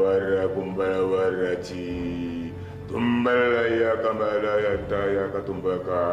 wara kumbala wara ci tumbala ya kamala ya taya katumbaka.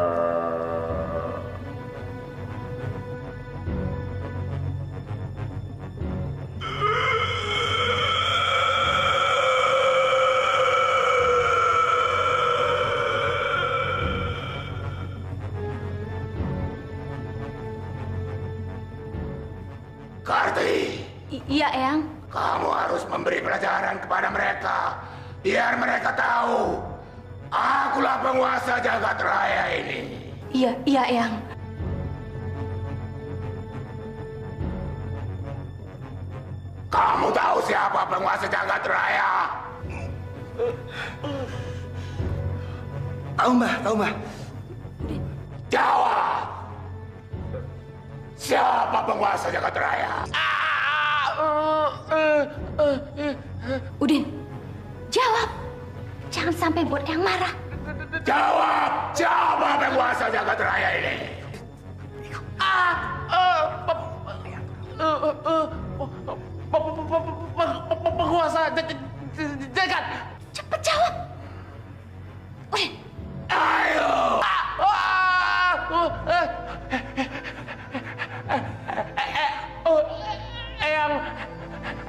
Karti. Iya, Eyang. Kamu harus memberi pelajaran kepada mereka, biar mereka tahu akulah penguasa jagat raya ini. Iya, Eyang. Kamu tahu siapa penguasa jagat raya? Tahu, Mbah. Jawab. Siapa penguasa jagat raya? Udin, jawab. Jangan sampai buat yang marah. Jawab, siapa penguasa jagat raya ini? Penguasa jagat. Cepet jawab. Udin. Ayo.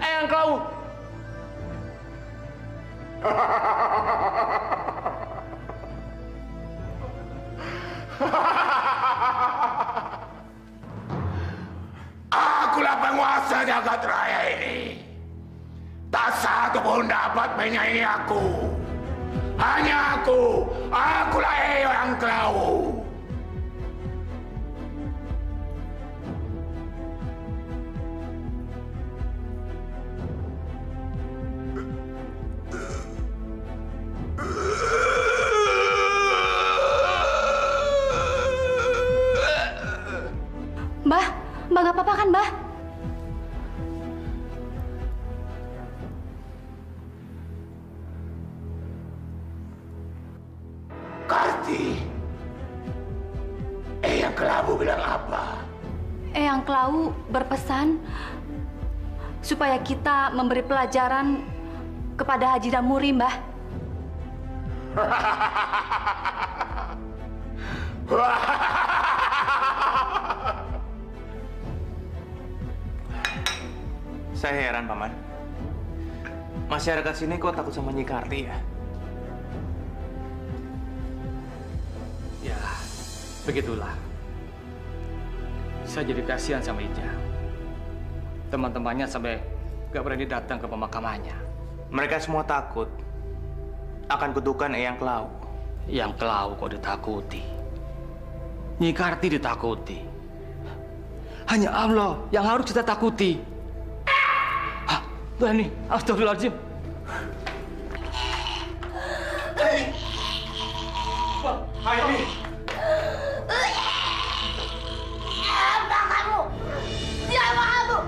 Eyang Kelawu. Akulah penguasa jagat raya ini. Tak satu pun dapat menyaingi aku. Hanya aku. Akulah Eyang Kelawu. Mbak nggak apa-apa kan, Mbak? Karti, Eyang Kelawu bilang apa? Eyang Kelawu berpesan supaya kita memberi pelajaran kepada Haji Damuri, Mbah. Saya heran, Paman. Masyarakat sini kok takut sama Nyi Karti ya? Ya, Begitulah. Saya jadi kasihan sama Ija. Teman-temannya sampai gak berani datang ke pemakamannya. Mereka semua takut akan kutukan Eyang Klau. Yang Klau kok ditakuti? Nyi Karti ditakuti. Hanya Allah yang harus kita takuti. Hah, Tuhan nih, astagfirullahaladzim. Aini! Apa kamu? Siapa kamu?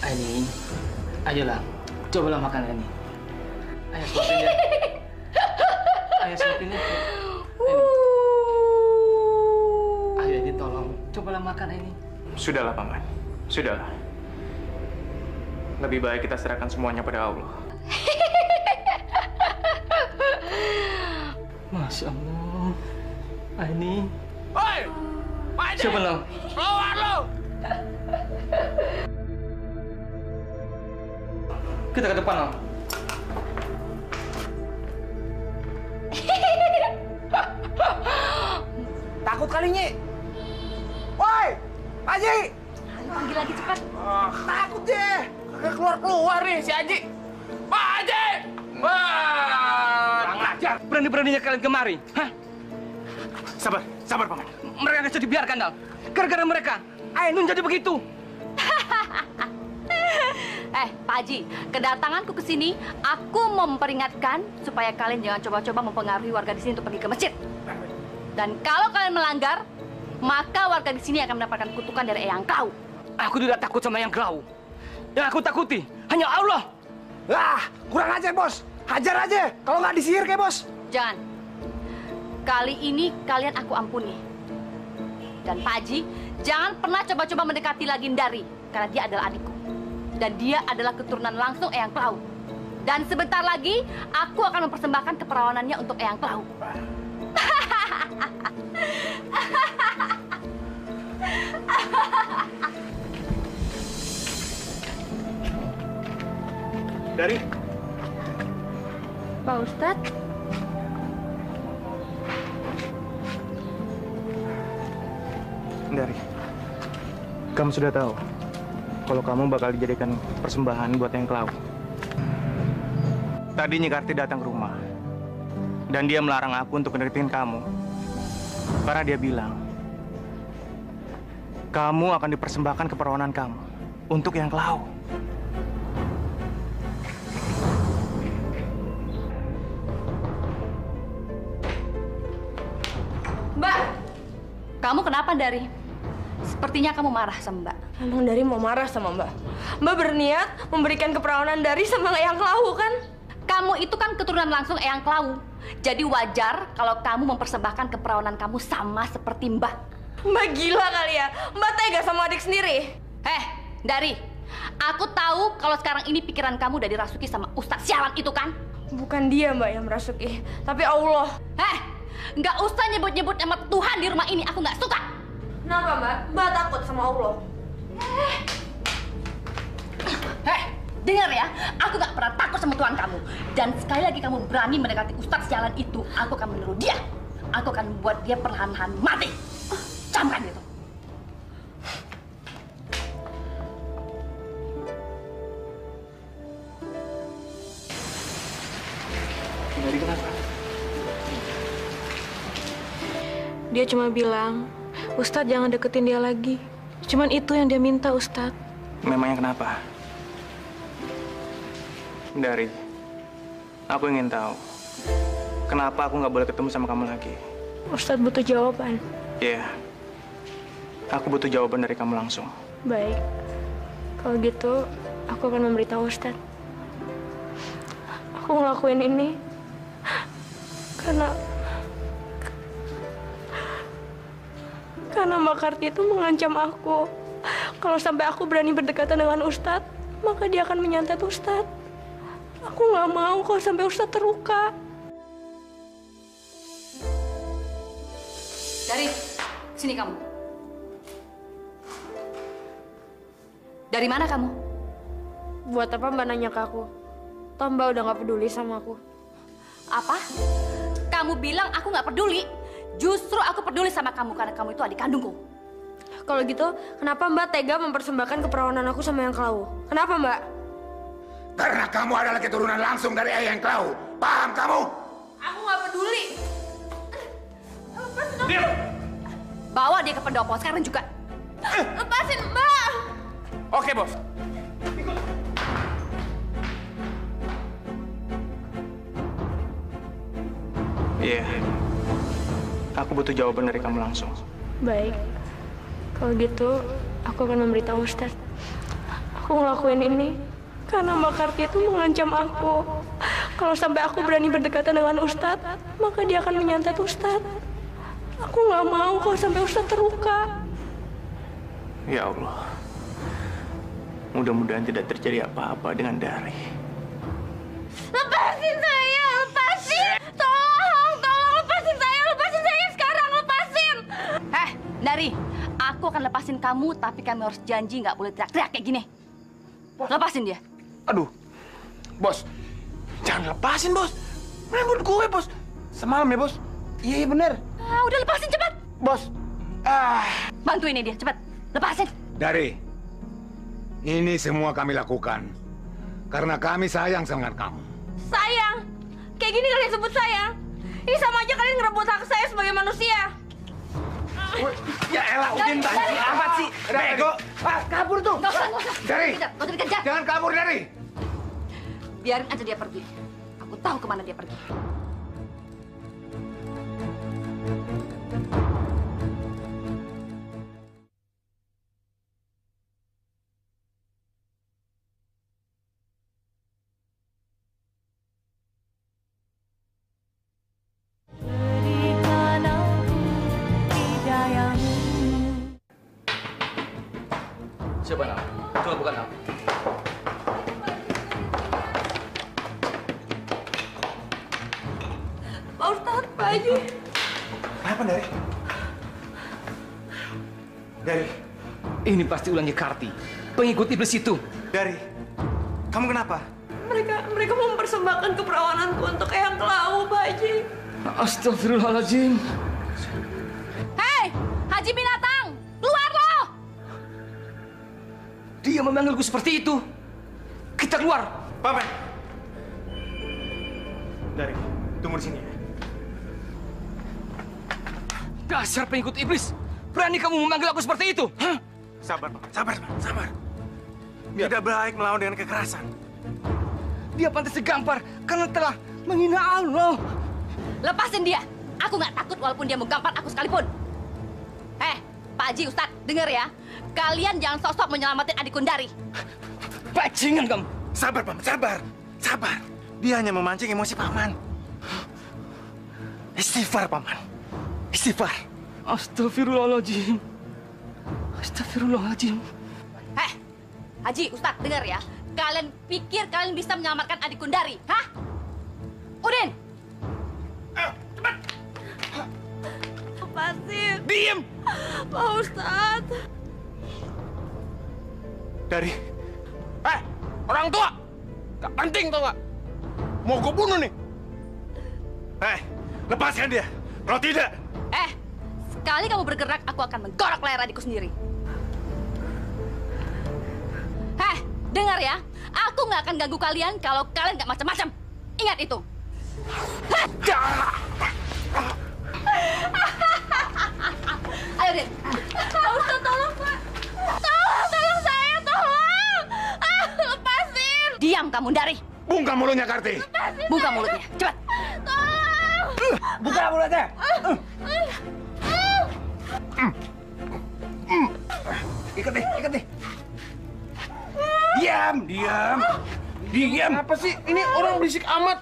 Aini, ayolah, cobalah makan ini. Ayo suapin ya. Ayo suapin ya. Ayo ini tolong, cobalah makan ini. Sudahlah, Paman. Sudahlah. Lebih baik kita serahkan semuanya pada Allah. Masya Allah. Aini. Woi! Pak Haji! Siapa lo? Keluar lo! Kita ke depan, Om. Takut kali, Nyi. Woi, Haji! Panggil lagi cepat. Takut deh. Kagak keluar-keluar nih si Haji. Pak Haji! Wah! Kurang ajar. Berani-beraninya kalian kemari. Hah? Sabar, sabar, Paman. Mereka nggak bisa dibiarkan, Dal. Gara-gara mereka, Ainun jadi begitu. Pak Haji, kedatanganku ke sini, aku memperingatkan supaya kalian jangan coba-coba mempengaruhi warga di sini untuk pergi ke masjid. Dan kalau kalian melanggar, maka warga di sini akan mendapatkan kutukan dari Eyang Klau. Aku tidak takut sama Eyang Klau. Yang aku takuti hanya Allah. Ah, kurang ajar, Bos. Hajar aja. Kalau nggak disihir kayak Bos. Jangan. Kali ini kalian aku ampuni. Dan Pak Haji, jangan pernah coba-coba mendekati lagi Ndari, karena dia adalah adikku. Dan dia adalah keturunan langsung Eyang Klau. Dan sebentar lagi, aku akan mempersembahkan keperawanannya untuk Eyang Klau. Dari? Pak Ustadz? Dari. Kamu sudah tahu kalau kamu bakal dijadikan persembahan buat Eyang Klau. Tadi Nyi Karti datang ke rumah. Dan dia melarang aku untuk mendeketin kamu. Karena dia bilang, kamu akan dipersembahkan keperawanan kamu untuk Eyang Klau. Mbak, kamu kenapa, Dari? Sepertinya kamu marah sama Mbak. Emang Dari mau marah sama Mbak? Mbak berniat memberikan keperawanan Dari sama Eyang Klau, kan? Kamu itu kan keturunan langsung Eyang Klau. Jadi wajar kalau kamu mempersembahkan keperawanan kamu sama seperti Mbak. Mbak gila kali ya? Mbak tega sama adik sendiri? Dari, aku tahu kalau sekarang ini pikiran kamu udah dirasuki sama Ustadz sialan itu kan? Bukan dia Mbak yang merasuki, tapi Allah. Nggak usah nyebut-nyebut nama Tuhan di rumah ini, aku nggak suka. Kenapa Mbak? Mbak takut sama Allah. Dengar ya, aku nggak pernah takut sama Tuhan kamu. Dan sekali lagi kamu berani mendekati Ustadz sialan itu, aku akan meneru dia. Aku akan membuat dia perlahan-lahan mati. Camkan itu. Dari kenapa? Dia cuma bilang, Ustadz jangan deketin dia lagi. Cuman itu yang dia minta, Ustadz. Memangnya kenapa? Dari, aku ingin tahu kenapa aku nggak boleh ketemu sama kamu lagi. Ustadz butuh jawaban. Iya. Aku butuh jawaban dari kamu langsung. Baik. Kalau gitu, aku akan memberitahu Ustadz. Aku ngelakuin ini karena Mbak Karti itu mengancam aku. Kalau sampai aku berani berdekatan dengan Ustadz, maka dia akan menyantet Ustadz. Aku nggak mau kalau sampai Ustadz terluka. Dari sini kamu. Dari mana kamu? Buat apa Mbak nanya ke aku? Toh Mbak udah nggak peduli sama aku. Apa? Kamu bilang aku nggak peduli? Justru aku peduli sama kamu karena kamu itu adik kandungku. Kalau gitu, kenapa Mbak tega mempersembahkan keperawanan aku sama Eyang Klawu? Kenapa Mbak? Karena kamu adalah keturunan langsung dari Eyang Klawu. Paham kamu? Aku nggak peduli. Lepasin aku. Bawa dia ke pendopo sekarang juga. Lepasin Mbak. Oke, Bos. Iya. Aku butuh jawaban dari kamu langsung. Baik. Kalau gitu, aku akan memberitahu Ustadz. Aku ngelakuin ini karena Mbak Karti itu mengancam aku. Kalau sampai aku berani berdekatan dengan Ustadz, maka dia akan menyantet Ustadz. Aku nggak mau kalau sampai Ustadz terluka. Ya Allah. Mudah-mudahan tidak terjadi apa-apa dengan Dari. Lepasin saya, lepasin! Tolong lepasin saya sekarang, lepasin! Dari, aku akan lepasin kamu, tapi kami harus janji nggak boleh teriak-teriak kayak gini. Lepasin dia. Aduh, Bos, jangan lepasin, Bos. Rambut gue, Bos. Semalam ya, Bos. Iya, bener. Udah lepasin cepat. Bos. Bantu ini dia, cepat. Lepasin. Dari, ini semua kami lakukan karena kami sayang sama kamu. Sayang? Kayak gini kalian sebut sayang? Ini sama aja kalian ngerebut hak saya sebagai manusia. Ya elah, Udin banci amat sih. Bego. Kabur tuh. Nggak usah. Dari. Nggak usah dikejar. Jangan kabur, Dari. Biarin aja dia pergi. Aku tahu kemana dia pergi. Siapa nak? Coba bukan nak. Pak Ustadz, Pak Haji. Kenapa, Dari? Dari. Ini pasti ulangnya Karti, pengikut iblis itu. Dari, kamu kenapa? Mereka mau mempersembahkan keperawananku untuk Eyang Klawu, Pak Haji. Astagfirullahaladzim. Hei, Haji Binatang, keluar lo! Dia memanggilku seperti itu. Kita keluar. Paman. Dari, tunggu di sini ya. Dasar pengikut iblis. Berani kamu memanggil aku seperti itu? Hah? Sabar, Paman. Sabar. Tidak baik melawan dengan kekerasan. Dia pantas digampar karena telah menghina Allah. Lepasin dia. Aku nggak takut walaupun dia mau gampar aku sekalipun. Pak Haji, Ustadz, dengar ya. Kalian jangan sosok menyelamatin adik Kundari. Bajingan kamu. Sabar, Paman. Sabar. Dia hanya memancing emosi Paman. Istighfar, Paman. Istighfar. Astagfirullahaladzim. Haji, Ustadz, dengar ya. Kalian pikir kalian bisa menyelamatkan adik Kundari? Hah? Udin! Cepat! Lepasin. Diem! Pak Ustadz. Dari. Orang tua! Gak penting tau gak? Mau gue bunuh nih. Lepaskan dia. Kalau tidak. Sekali kamu bergerak, aku akan menggorok leher adikku sendiri. Dengar ya. Aku nggak akan ganggu kalian kalau kalian nggak macam-macam. Ingat itu. Ayo, Din. Pak Ustadz, tolong, Pak. Tolong saya, tolong. Lepasin. Diam kamu, Dari. Bungkam mulutnya, Karti. Buka mulutnya, cepat. Tolong. Buka mulutnya. Ikat deh. Diam. Apa sih? Ini orang berisik amat.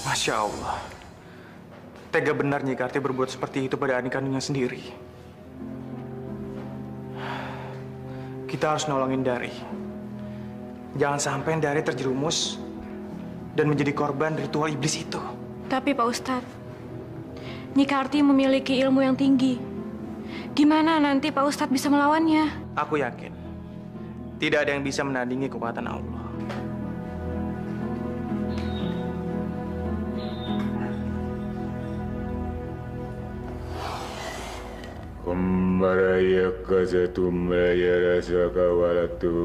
Masya Allah. Tega benar Nyi Karti berbuat seperti itu pada adik kandungnya sendiri. Kita harus nolongin Dari. Jangan sampai Dari terjerumus dan menjadi korban ritual iblis itu. Tapi Pak Ustadz, Nyi Karti memiliki ilmu yang tinggi. Gimana nanti Pak Ustadz bisa melawannya? Aku yakin tidak ada yang bisa menandingi kekuatan Allah. Kumbaraya kasatumaya rasa kawalatu.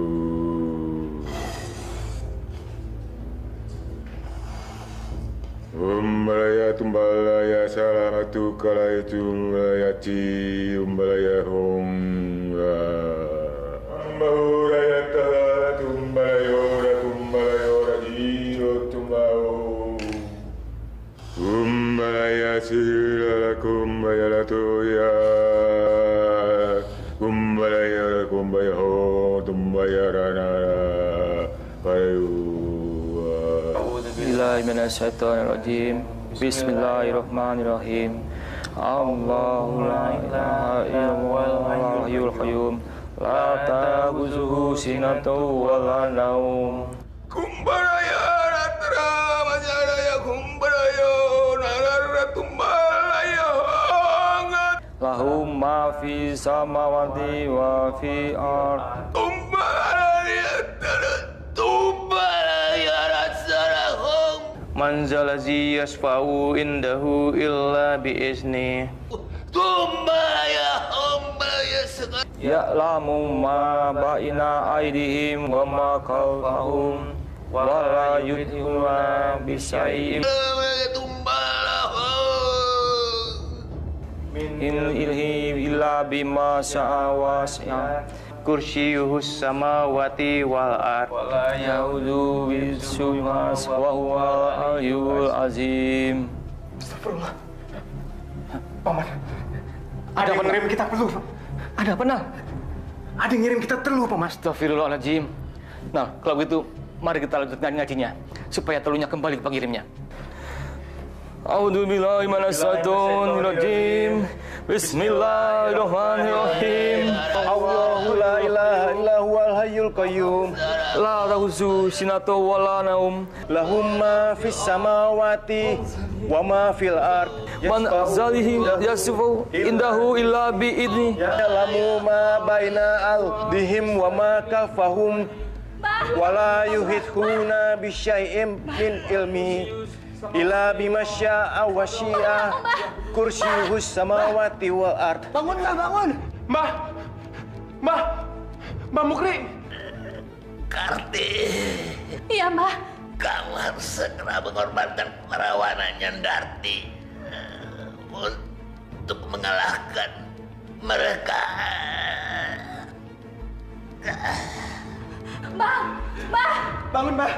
Umbalaya tumbalaya salamatu kalaya tumbalaya ci umbalaya honga. Ambahuraya tala tumbalaya ora jiro tumbao. Umbalaya sila kumbaya latoya. Kumbaya ho tumbaya ranara payu. Bismillahirrahmanirrahim. Bismillahirrahmanirrahim. Allahu la ilaha illallah hayyul qayyum. La ta'khuzuhu sinatun wa la naum. Kumbaraya ratra majaraya kumbaraya narara tumbalaya hangat. Lahu ma fi samawati wa fi ard. Tumbalaya ratsarahum. Manzalazi yasfa'u indahu illa bi'izni. Tumbalaya humbalaya sekali. Ya'lamu ma baina aydihim wa ma khalfahum wa la yuhituna bi syai'in min ilmihi illa bima syaa wasi'a Kursiyuhus samawati wal ard. wa la ya'udu bisumas wa huwal aliyyul azim. Astagfirullah. Paman, ada yang mengirim kita telur. Ada apa, Nal? Ada yang ngirim kita telur, Paman. Astagfirullahaladzim. Nah, kalau gitu, mari kita lanjutkan ngajinya, supaya telurnya kembali ke pengirimnya. A'udzubillahi minasyaitonir rajim. Bismillahirrahmanirrahim. Allahu la ilaha illa huwal hayyul qayyum. La ta'khuzuhu sinatun wa la naum. Lahum ma fis samawati wa ma fil ard. Man zalihi yasifu indahu illa bi'idni. Ya'lamu ma baina aldihim wa ma kafahum wa la yuhituna bi syai'in min ilmi ila bima syaa wa syi'a kursiyuhus samawati wal ard. Bangun, bangun. Mbak Mukri. Karti. Iya, Mbah. Kamu harus segera mengorbankan keperawanannya Darti untuk mengalahkan mereka. Mbah! Bangun, Mbah.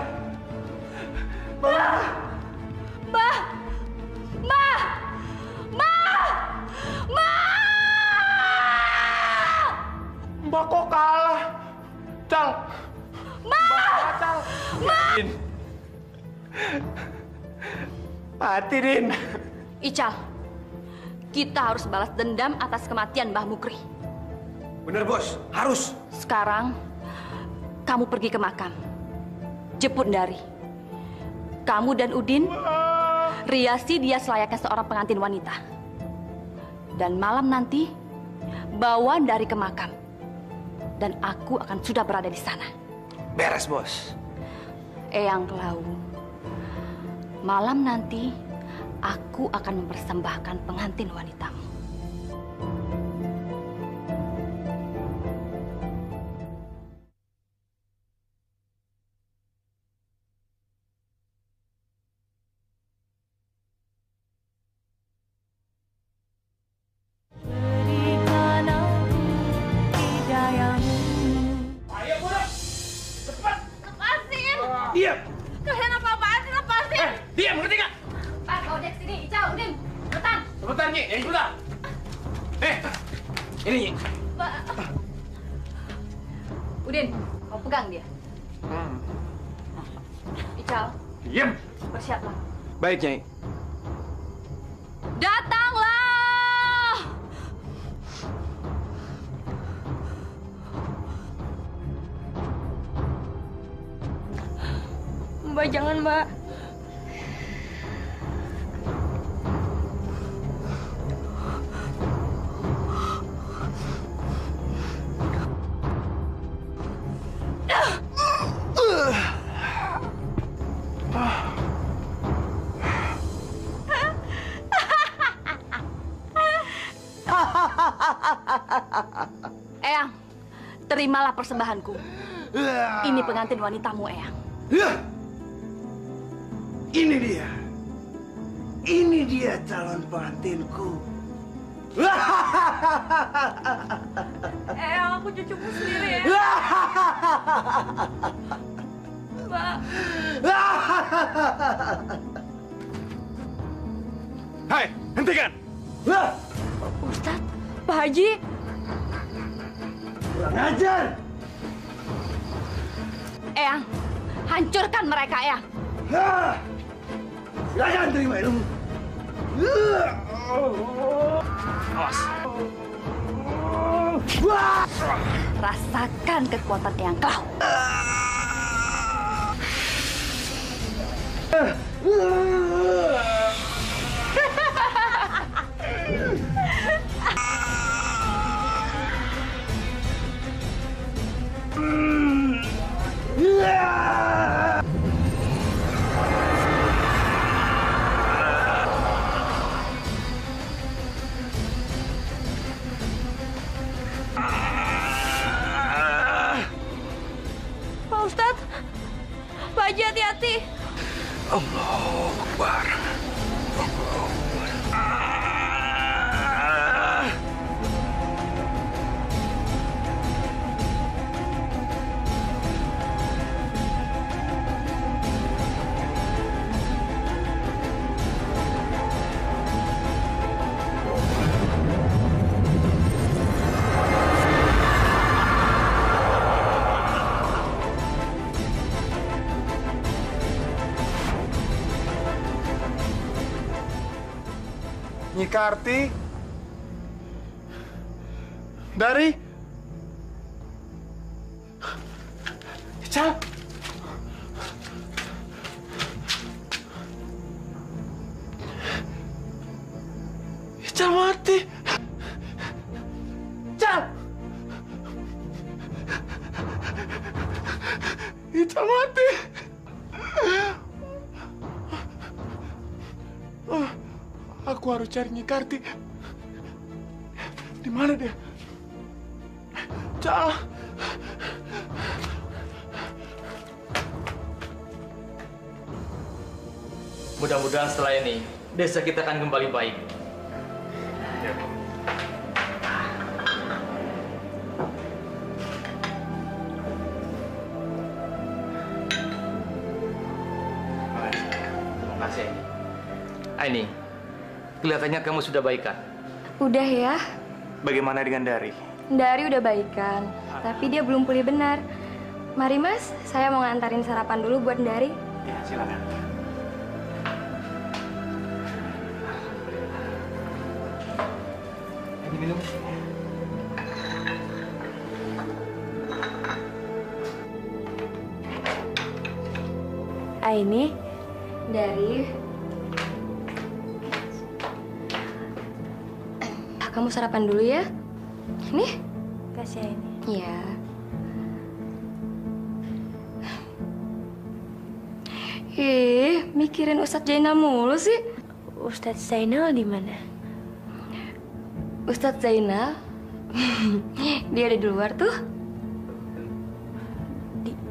Mbah! Mbah! Mbah! Mbak kok kalah? Cal. Mbah! Mati, Din. Ical, kita harus balas dendam atas kematian Mbah Mukri. Bener, Bos. Harus. Sekarang, kamu pergi ke makam. Jemput Dari. Kamu dan Udin riasi dia selayaknya seorang pengantin wanita. Dan malam nanti, bawa Dari ke makam. Dan aku akan sudah berada di sana. Beres, Bos. Eyang Klau, malam nanti aku akan mempersembahkan pengantin wanitamu. Ini, Nyi. Pak. Udin, kau pegang dia. Ical, Diam. bersiaplah. Baik, Nyai. Datanglah! Mbak, jangan, Mbak. Eyang, terimalah persembahanku. Ini pengantin wanitamu, Eyang. Ini dia. Ini dia calon pengantinku. Aku cucuku sendiri ya. Mbak. Hai, hentikan! Ustadz, Pak Haji. Kurang ajar! Eyang, hancurkan mereka, Eyang. Silakan terima ilmu. Awas. Rasakan kekuatan Eyang Klau. Pak Ustadz, Pak Haji hati-hati. Allahu Akbar. Nyi Karti dari Ical. Ical mati. Ical. Ical mati. Aku harus cari Nyi Karti. Di mana dia? Cal. Mudah-mudahan setelah ini desa kita akan kembali baik. Terima kasih. Aini, kelihatannya kamu sudah baikan. Udah ya. Bagaimana dengan Dari? Dari udah baikan, tapi dia belum pulih benar. Mari Mas, saya mau ngantarin sarapan dulu buat Dari. Ya, silakan. Ini minum. Aini, Dari. Kamu sarapan dulu ya. Nih. Kasih Aini. Iya. Mikirin Ustadz Zainal mulu sih. Ustadz Zainal di mana? Ustadz Zainal? Dia ada di luar tuh.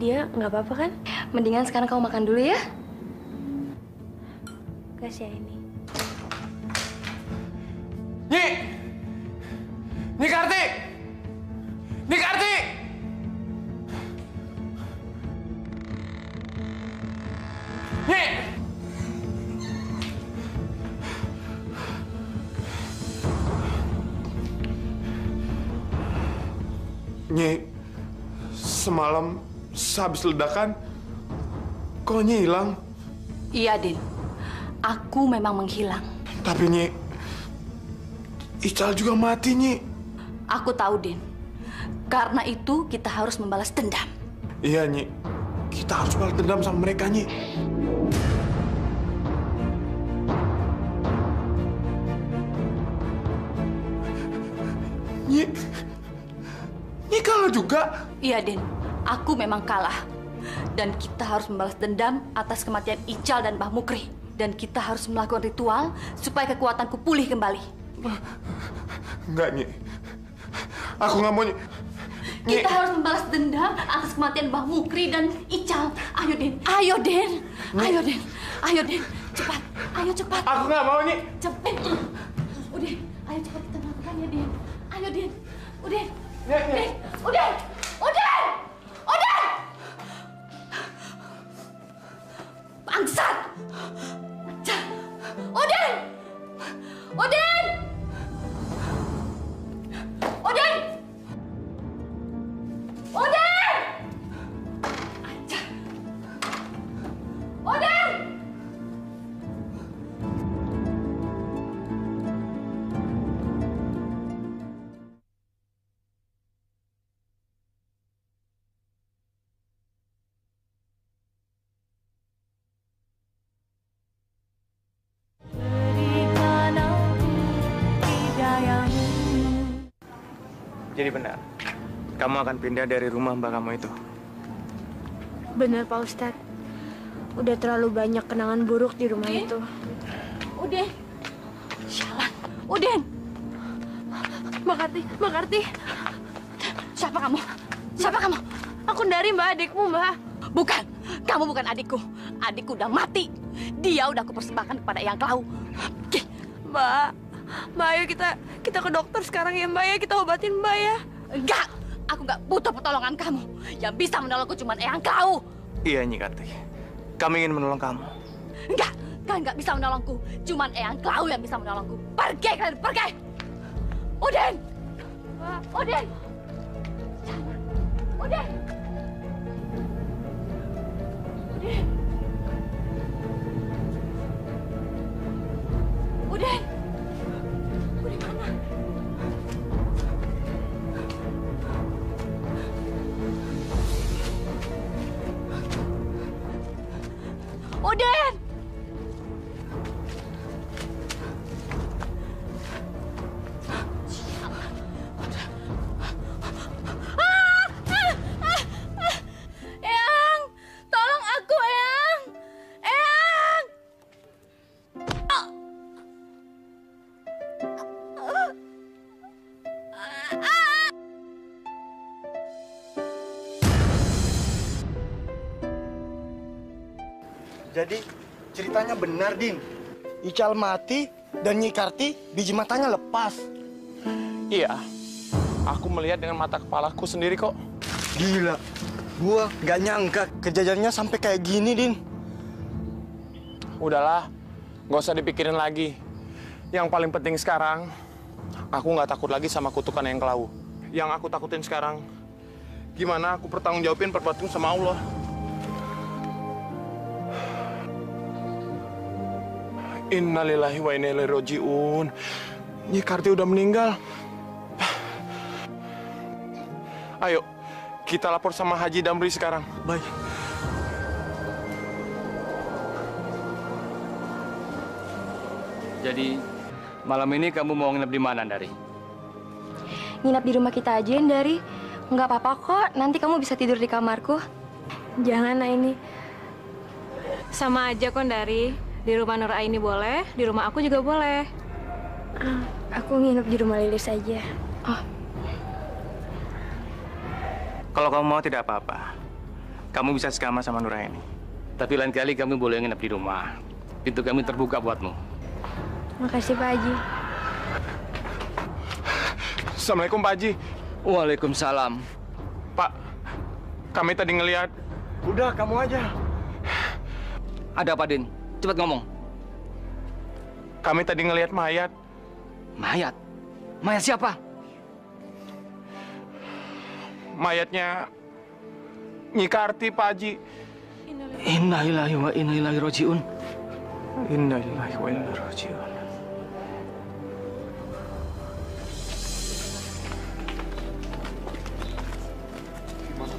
Dia nggak apa-apa kan? Mendingan sekarang kamu makan dulu ya. Kasih Aini. Nyi! Nyi Karti! Nyi Karti! Nyi! Nyi, semalam sehabis ledakan, kok Nyi hilang? Iya, Din. Aku memang menghilang. Tapi Nyi, Ical juga mati, Nyi. Aku tahu, Din. Karena itu kita harus membalas dendam. Iya, Nyi. Kita harus balas dendam sama mereka, Nyi. Nyi kalah juga? Iya, Din. Aku memang kalah. Dan kita harus membalas dendam atas kematian Ical dan Mbah Mukri. Dan kita harus melakukan ritual supaya kekuatanku pulih kembali. Enggak, Nyi. Aku nggak mau, Nyi. Kita harus membalas dendam atas kematian Mbah Mukri dan Ical. Ayo, Din. Ayo, Din. Ayo, Din. Ayo, Din. Cepat. Ayo, cepat. Aku nggak mau, Nyi. Cepat. Udah. Ayo, cepat kita melakukannya, Din. Ayo, Din. Udah. Din. Udah. Udah. Udah. Bangsat. Udin! Udin! Udin! Udin! Udin! Jadi benar, kamu akan pindah dari rumah mbak kamu itu. Benar, Pak Ustadz. Udah terlalu banyak kenangan buruk di rumah itu. Udin! Sialan! Udin! Mbak Karti. Siapa kamu? Siapa kamu? Aku dari Mbak, adikmu, Mbak. Bukan, kamu bukan adikku. Adikku udah mati. Dia udah aku persembahkan kepada Eyang Klau. Mbak, ayo kita ke dokter sekarang ya, Mbak ya. Kita obatin Mbak ya. Enggak, aku nggak butuh pertolongan kamu. Yang bisa menolongku cuma Eyang Klau. Iya, Nyi Karti. Kami ingin menolong kamu. Enggak, kalian nggak bisa menolongku. Cuman Eyang Klau yang bisa menolongku. Pergi kalian, pergi! Udin! Udin! Udin! Udin! Udin! Udin mana? Udin! Eyang! Tolong aku, Eyang! Eyang! Jadi ceritanya benar, Din. Ical mati dan Nyi Karti biji matanya lepas. Iya, aku melihat dengan mata kepalaku sendiri kok. Gila, gua gak nyangka kejadiannya sampai kayak gini, Din. Udahlah, nggak usah dipikirin lagi. Yang paling penting sekarang, aku nggak takut lagi sama kutukan Eyang Klau. Yang aku takutin sekarang, gimana aku bertanggung jawabin perbuatanku sama Allah. Innalillahi wa inna ilaihi raji'un. Nyi Karti udah meninggal. Ayo, kita lapor sama Haji Damri sekarang. Baik. Jadi, malam ini kamu mau nginep di mana, Dari? Nginap di rumah kita aja, Dari. Nggak apa-apa kok, nanti kamu bisa tidur di kamarku. Jangan, ini. Sama aja kok, Dari. Di rumah Nur Aini boleh, di rumah aku juga boleh. Aku nginep di rumah Lilis aja. Oh. Kalau kamu mau tidak apa-apa. Kamu bisa sekamar sama Nur Aini. Tapi lain kali kamu boleh nginep di rumah. Pintu kami terbuka buatmu. Makasih, Pak Haji. Assalamualaikum, Pak Haji. Waalaikumsalam. Pak, kami tadi ngelihat. Udah, kamu aja. Ada apa, Din? Cepat ngomong. Kami tadi ngelihat mayat. Mayat? Mayat siapa? mayatnya Nyi Karti, Pak Haji. Innalillahi wa inna ilaihi rajiun. Innalillahi wa inna ilaihi rajiun.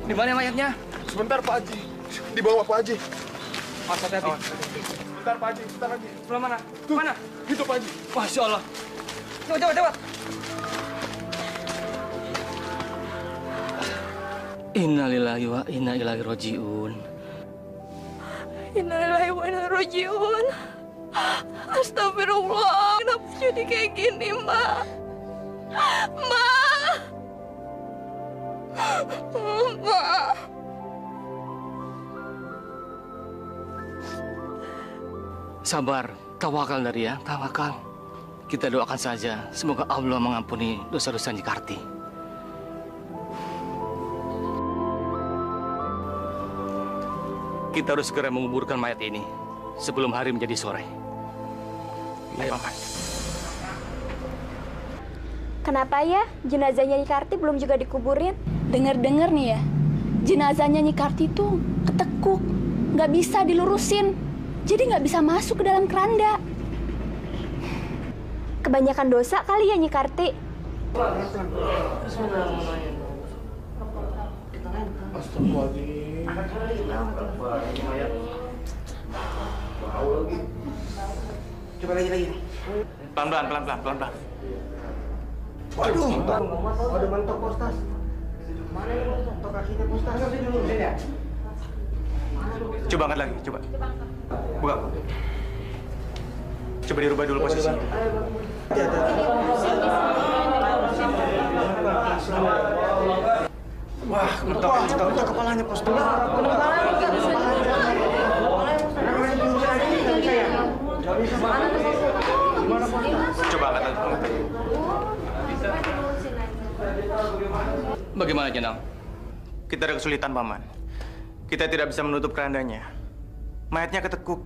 Di mana mayatnya? Sebentar, Pak Haji. Di bawah, Pak Haji. Mas, hati-hati. Sebentar, Pak Haji. Sebentar lagi. Sebelah mana? Tuh, mana? Gitu, Pak Haji. Masya Allah. Cepat. Innalillahi wa inna ilaihi rajiun. Innalillahi wa inna ilaihi rajiun. Astagfirullah, kenapa jadi kayak gini, Mbak? Mbak! Mbak! Sabar, tawakal dari ya, tawakal. Kita doakan saja, semoga Allah mengampuni dosa-dosa Nyi Karti. Kita harus segera menguburkan mayat ini sebelum hari menjadi sore. Ayo, Paman. Kenapa ya jenazahnya Nyi Karti belum juga dikuburin? Dengar-dengar nih ya, jenazahnya Nyi Karti tuh ketekuk, nggak bisa dilurusin, jadi nggak bisa masuk ke dalam keranda. Kebanyakan dosa kali ya Nyi Karti. Coba lagi. Pelan-pelan. Waduh, ada mentok postas. Mana yang mentok kakinya postas? Nggak bisa dilurusin ya? Coba angkat lagi, coba. Buka. Coba dirubah dulu posisinya. Wah, mentok kepalanya postas. Coba angkat lagi. Bagaimana, Jenang? Kita ada kesulitan, Paman. Kita tidak bisa menutup kerandanya. Mayatnya ketekuk.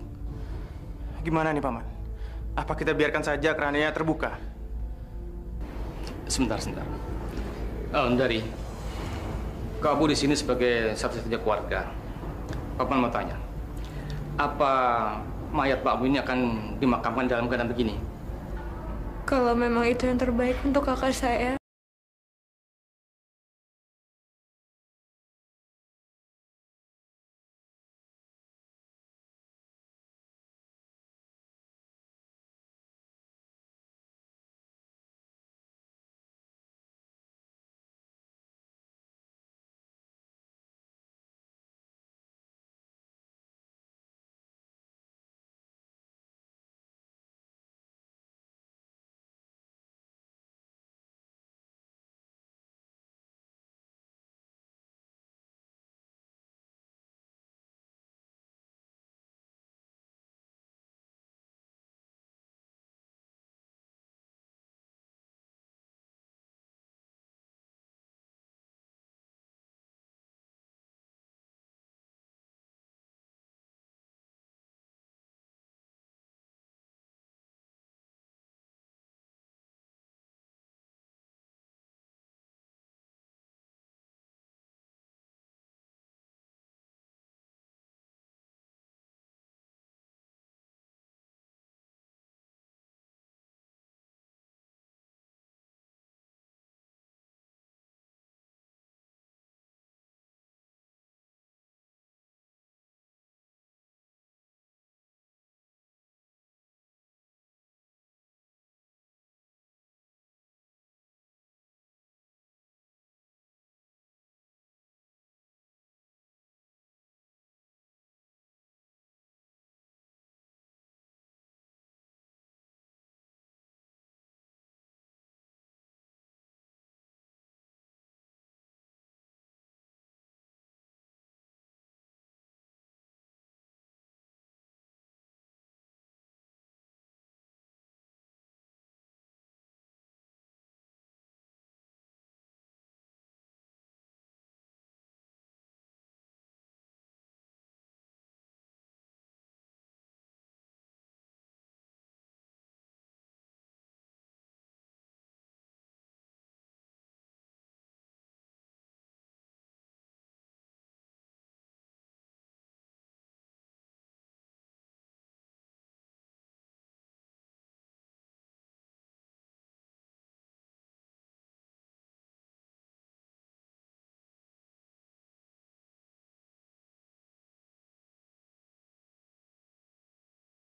Gimana nih, Paman? Apa kita biarkan saja kerandanya terbuka? Sebentar. Dari kamu di sini sebagai satu-satunya keluarga. Paman mau tanya, apa mayat Pak Abu ini akan dimakamkan dalam keadaan begini? Kalau memang itu yang terbaik untuk kakak saya,